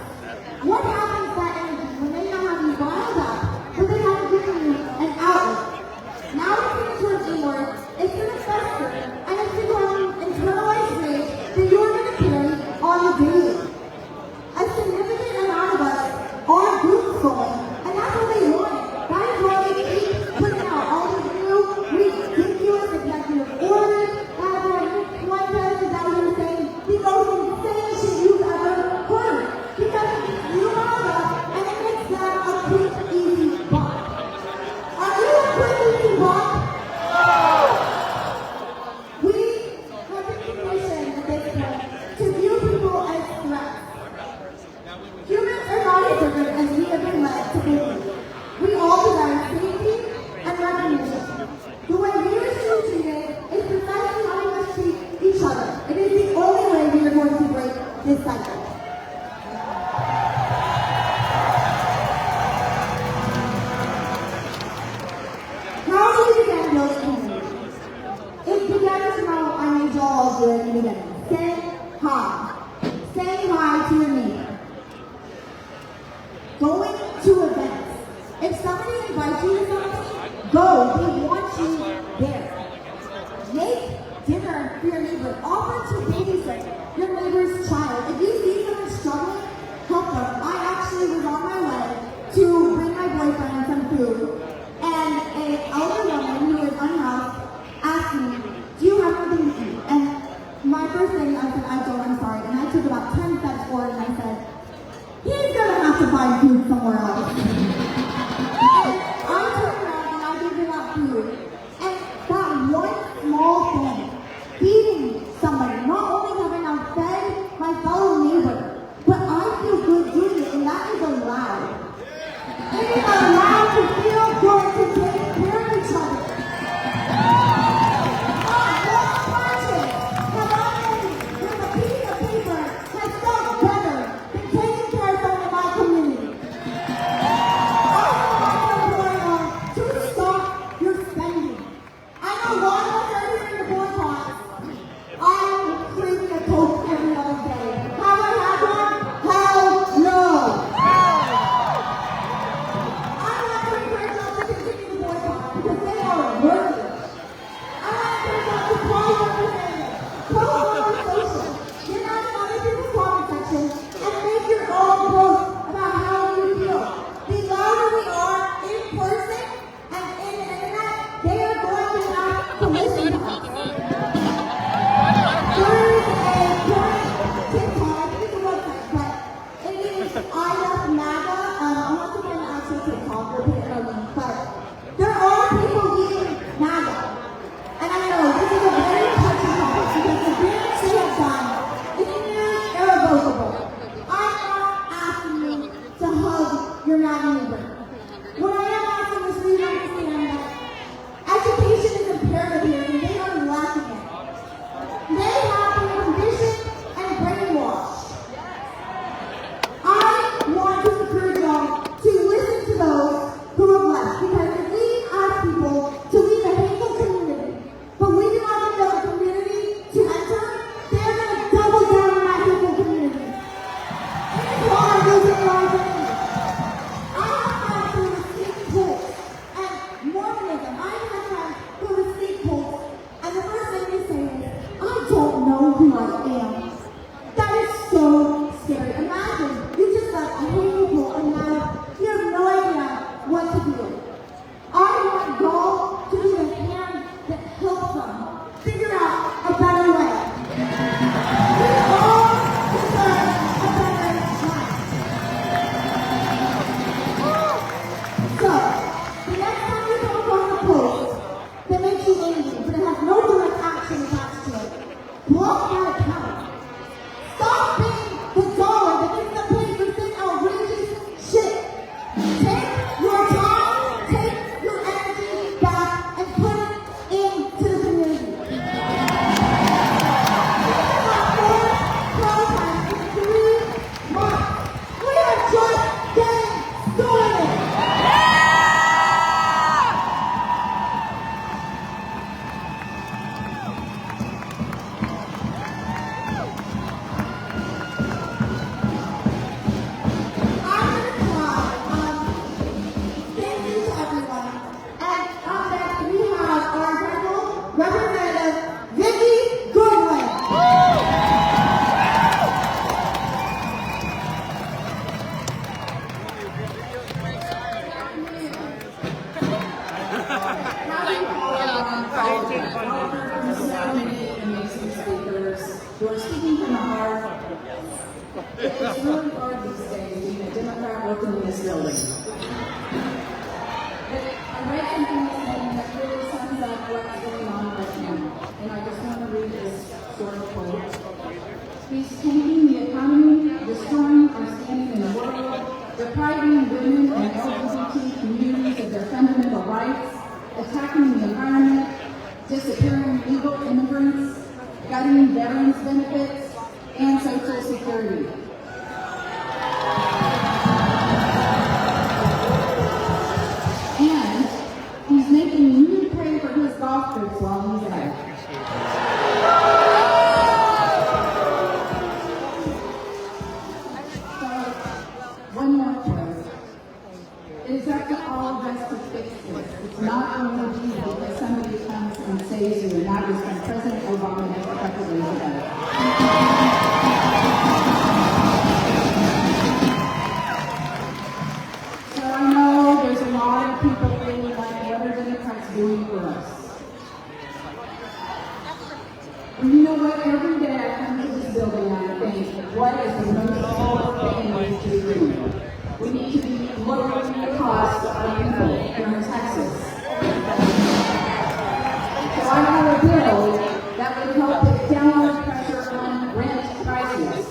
What happens to that energy when they now have you riled up, but they haven't given you an outlet? Now it's going to turn inward, it's going to fester, and it's become internalized rage that you're going to carry on the daily. A significant amount of us are doom scrolling, and that's what they want. That is why they keep putting out all these new, ridiculous executive orders, Fuentes is out here saying the most insane shit you've ever heard. Because it gets you riled up, and it makes them a quick, easy buck. Are you a quick, easy buck? We have been conditioned at this point to view people as threats. Humans are not as different as we have been led to believe. We all desire safety and recognition. The way we are still treated is precisely how we must treat each other. It is the only way we are going to break this cycle. How do we begin building community? It began as how I made y'all all do it in the beginning. Say hi. Say hi to your neighbor. Going to events. If somebody invites you to something, go. They want you there. Make dinner for your neighbor. Offer to babysit your neighbor's child. If you see someone struggling, help them. I actually was on my way to bring my boyfriend some food, and an elder woman who was unhoused asked me, do you have anything to eat? And my first who are speaking from the heart. It's really hard these days being a Democrat working in this building. But I read something this morning that really sums up what's going on right now, and I just want to read this short quote. He's tanking the economy, destroying our standing in the world, depriving women and LGBT communities of their fundamental rights, attacking the environment, disappearing legal immigrants, gutting veterans benefits, and Social Security. And he's making you pay for his golf trips while he's at it. So, one more quote. It is up to all of us to fix this. It's not going to be because somebody comes and saves you, and that was from President Obama just a couple days ago. So I know there's a lot of people feeling like, what are Democrats doing for us? And you know what? Every day I come to this building and I think, what is the most important thing we need to be doing? We need to be lowering the cost of our people here in Texas. So I have a bill that would help put downward pressure on rent prices.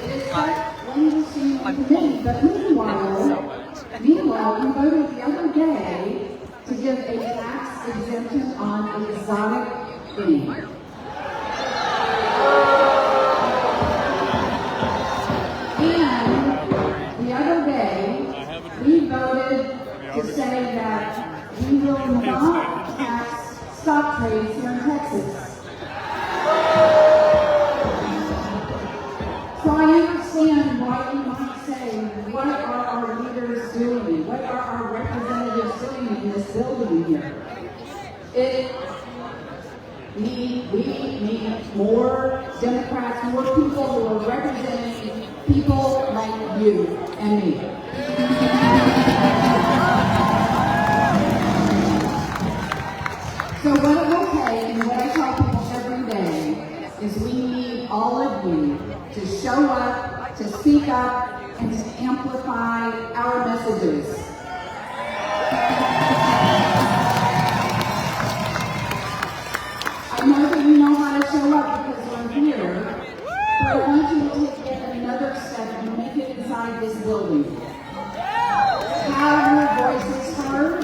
It is such languishing in committee, but meanwhile, we voted the other day to give a tax exemption on exotic game. And the other day, we voted to say that we will not tax stock trades here in Texas. So I understand why you might say, what are our leaders doing? What are our representatives doing in this building here? We need more Democrats, more people who are representing people like you and me. So what it will take, and what I tell people every day, is we need all of you to show up, to speak up, and to amplify our messages. I know that you know how to show up because we're here, but I want you to take yet another step and make it inside this building. Have your voices heard.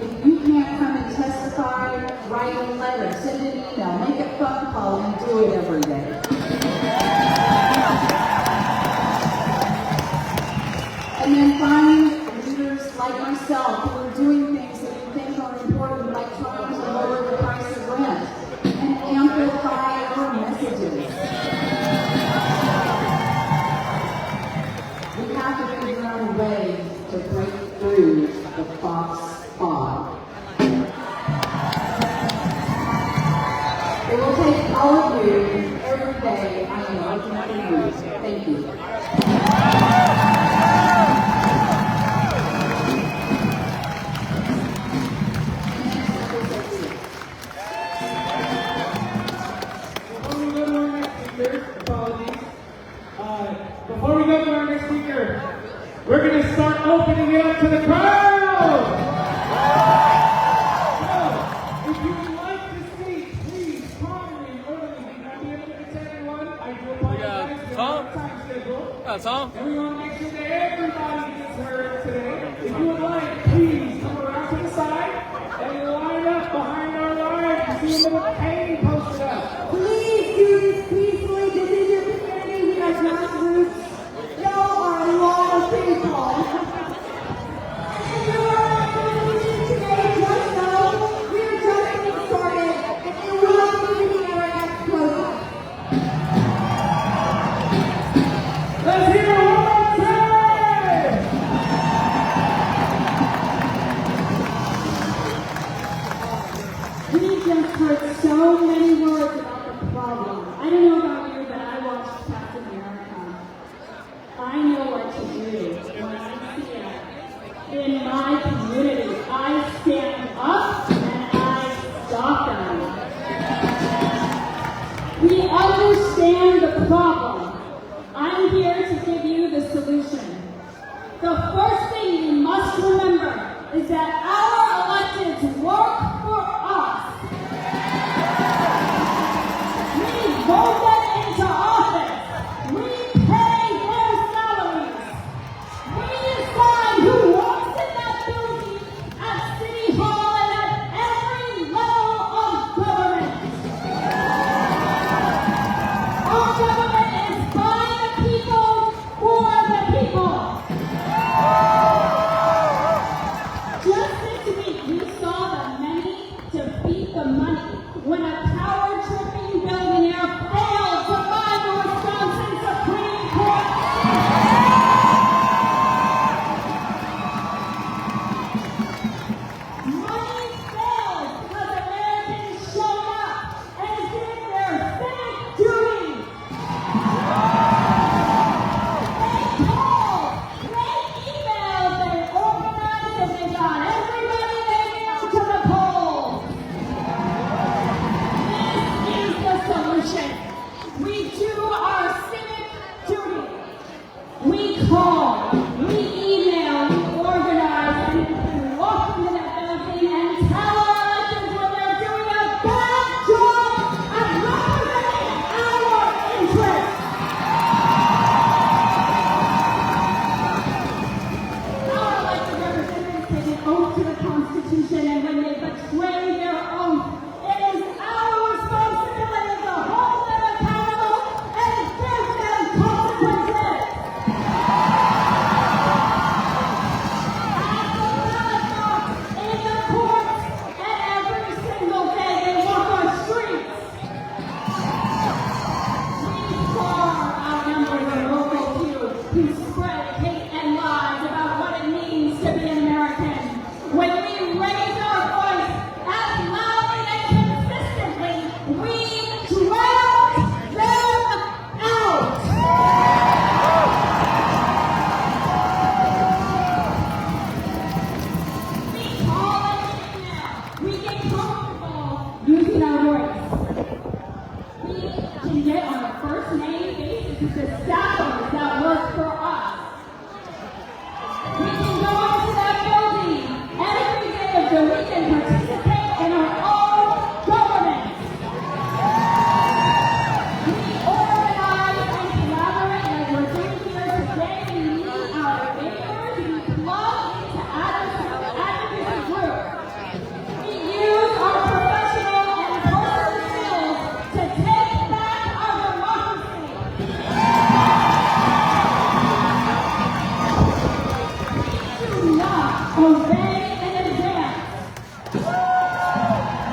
If you can't come and testify, write a letter, send an email, make a phone call, and do it every day. And then find leaders like myself who are doing things that you think are important, like trying to lower the price of rent and amplify our messages. We have to figure out a way to break through the Fox fog. It will take all of you every day. I am working for you. Thank you. Before we go to our next speaker, we're going to start opening it up to the crowd. So, if you would like to speak, please call me early. We might be able to attend one. I do apologize for our time schedule. Tom? And we want to make sure that everybody gets heard today. If you would like, please come around to the side and line up behind our line. You see a little painting posted up. Please do this peacefully. This is your community. We are grassroots. Y'all are a lot of people. And if you are not listening today, just know we are just getting started, and you will be at our next program. Let's hear it one more time! We just heard so many words about the problem. I don't know about you, but I watched Captain America. I know what to do when I see it. In my community, I stand up and I stop them. We understand the problem. I'm here to give you the solution. The first thing we must remember is that our electeds work for us. We vote them into office. We pay their salaries. We decide who walks in that building at City Hall and at every level of government. Our government is by the people, for the people. Just this week, we saw the many defeat the money when a power-tripping billionaire failed to buy the Wisconsin Supreme Court. Money fails because Americans showed up and did their civic duty. They called, they emailed, they organized, and they got everybody they knew to the polls. This is the solution. We do our civic duty. We call, we email, we organize, and we walk into that building and tell our electeds when they're doing a bad job at representing our interests. Our elected representatives take an oath to the Constitution, and when they betray their oath, it is our responsibility to hold them accountable and give them consequences. At the ballot box, in the courts, and every single day they walk our streets. We far outnumber the local few who spread hate and lies about what it means to be an American. When we raise our voice as loudly and consistently, we drown them out. We call and email. We get comfortable using our voice. We can get on a first name basis with the staffers that work for us. We can go into that building every day of the week and participate in our own government. We organize and collaborate like we're doing here today. We meet our neighbors. We plug into advocacy groups. We use our professional and personal skills to take back our democracy. We do not obey in advance.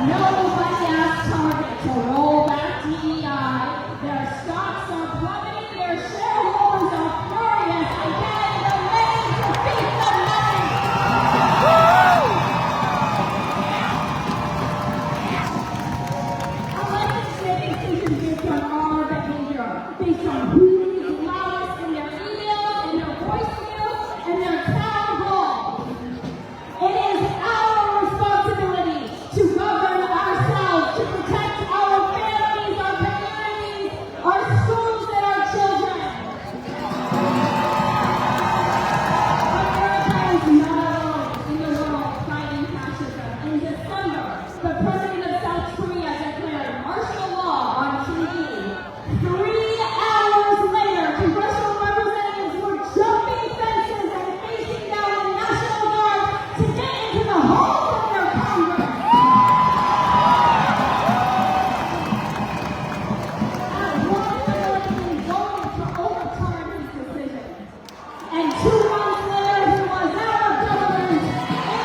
Nobody asked Target to roll back DEI. Their stocks are plummeting. Their shareholders are furious. Again, the money defeats the money. Elected cities decisions based on our behavior, based on who's loudest in their emails, in their voicemails, and their town hall. It is our responsibility to govern ourselves, to protect our families, our communities, our schools, and our children. America is not alone in the world fighting fascism. In December, the president of South Korea declared martial law on TV. 3 hours later, congressional representatives were jumping fences and facing down the National Guard to get into the halls of their Congress. At one point, he voted to overturn his decision. And 2 months later, he was out of government,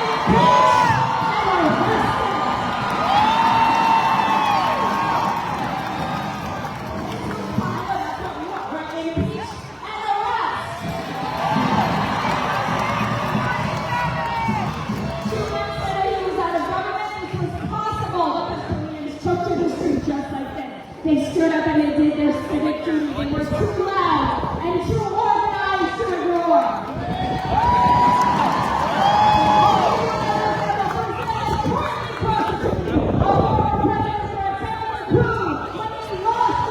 impeached, and arrested. Impeached and arrested. 2 months later, he was out of government. This was possible, but the Koreans took to the street just like this. They stood up and they did their civic duty. They were too loud and too organized to ignore. Our president for a term or two when he lost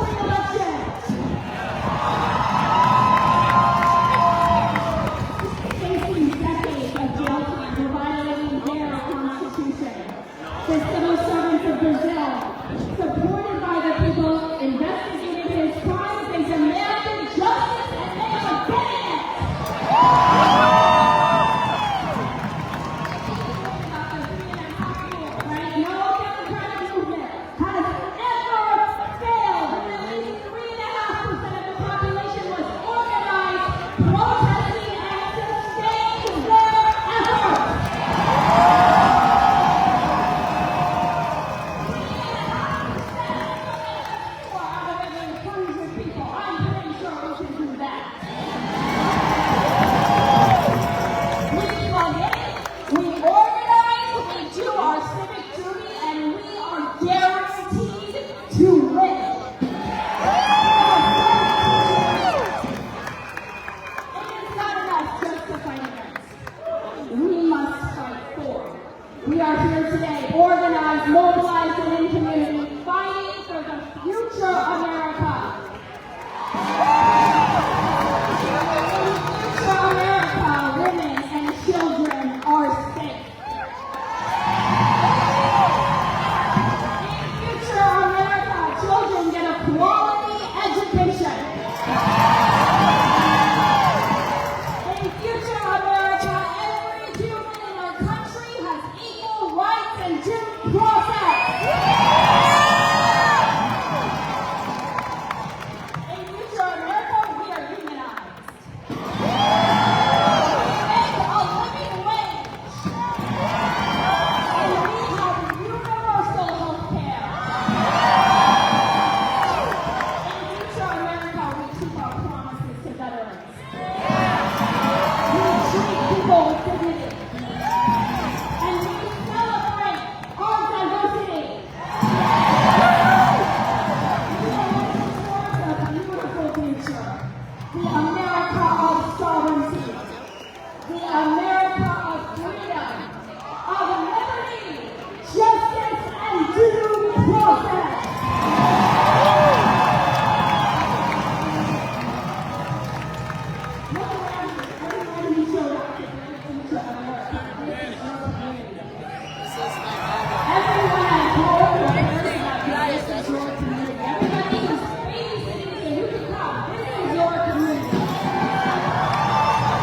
We are here today, organized, mobilized, and in community, fighting for the future America. In future America, women and children are safe. In future America, children get a quality education. In future America, every human in our country has equal rights and due process. In future America, we are unionized. We make a living wage. And we have universal health care. In future America, we keep our promises to veterans. We treat people with dignity. And we celebrate our diversity. We are working towards a beautiful future. The America of sovereignty. The America of freedom. Of liberty, justice, and due process. Everyone who showed up to bring future America. This is your community. Everyone at home, this is your community. Everybody who's free citizen, you can come. This is your community.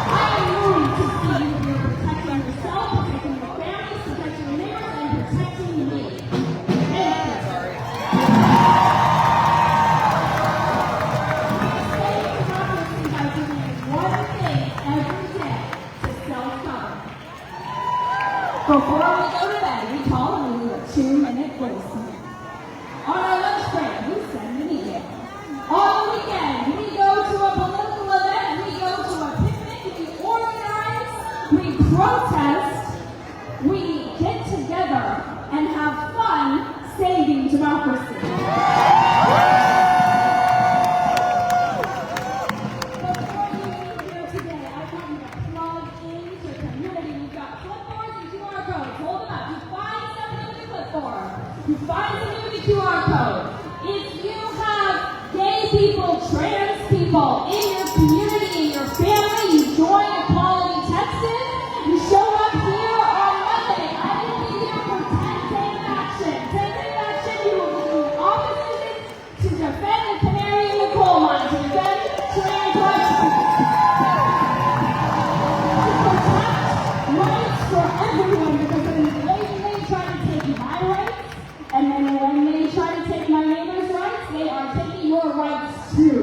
I am moved to see you here protecting yourself, protecting your families, protecting your neighbors, and protecting me. Thank you. Save democracy by doing one thing every day to self-govern. Before we go to bed, we call and we leave a 2-minute voicemail. On our lunch break, we send an email. On the weekend, we go to a political event, we go to a picnic, we organize, we protest, we get together and have fun saving democracy. Before you leave here today, I want you to plug into the community. We've got clipboards and QR codes. Hold them up. You find something with a clipboard. You find something with a QR code. If you have gay people, trans people in your community, in your family, you join Equality Texas, you show up here on Monday. I will be here for 10-day action. 10-day action, you will be in offices to defend the canary in the coal mine, to defend trans rights, to protect rights for everyone, because when they try to take my rights, and then when they try to take my neighbor's rights, they are taking your rights too.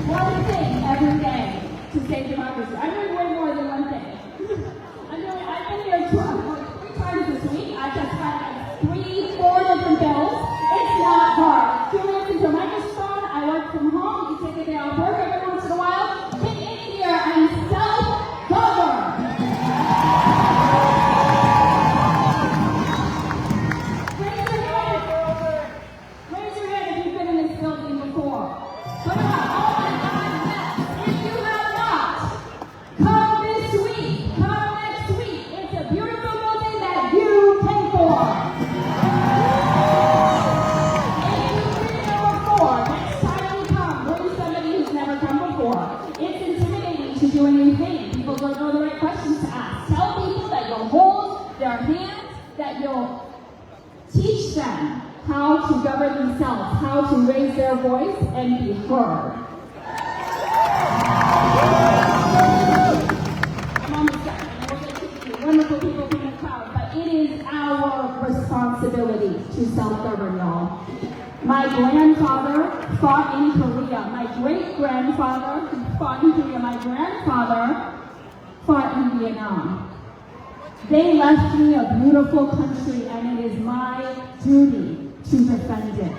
One thing every day to save democracy. I'm doing way more than one thing. I've been here 3 times this week. I just had 3-4 different bills. It's not hard. 2 minutes into a microphone. I work from home. You take a day off work every once in a while. Get in here and self-govern. Raise your hand if you've been in this building before. Put it up. Oh my God, yes. If you have not, come this week. Come next week. It's a beautiful building that you pay for. If you've been here before, next time you come, bring somebody who's never come before. It's intimidating to do a new thing. People don't know the right questions to ask. Tell people that you'll hold their hand, that you'll teach them how to govern themselves, how to raise their voice and be heard. I'm almost done. We'll get to you, wonderful people from the crowd, but it is our responsibility to self-govern, y'all. My grandfather fought in Korea. My great-grandfather fought in Korea. My grandfather fought in Vietnam. They left me a beautiful country, and it is my duty to defend it.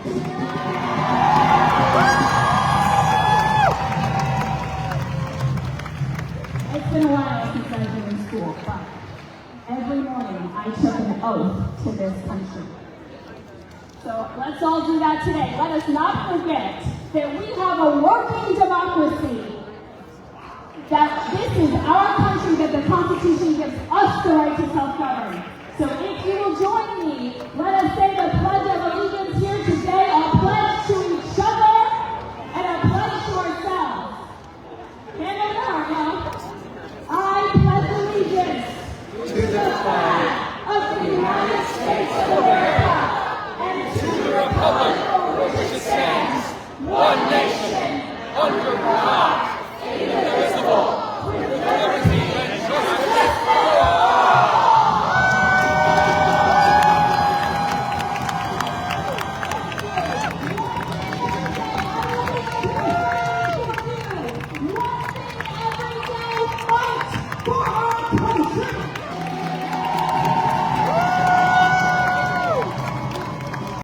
It's been a while since I've been in school, but every morning I took an oath to this country. So let's all do that today. Let us not forget that we have a working democracy, that this is our country, that the Constitution Constitution gives us the right to self-govern.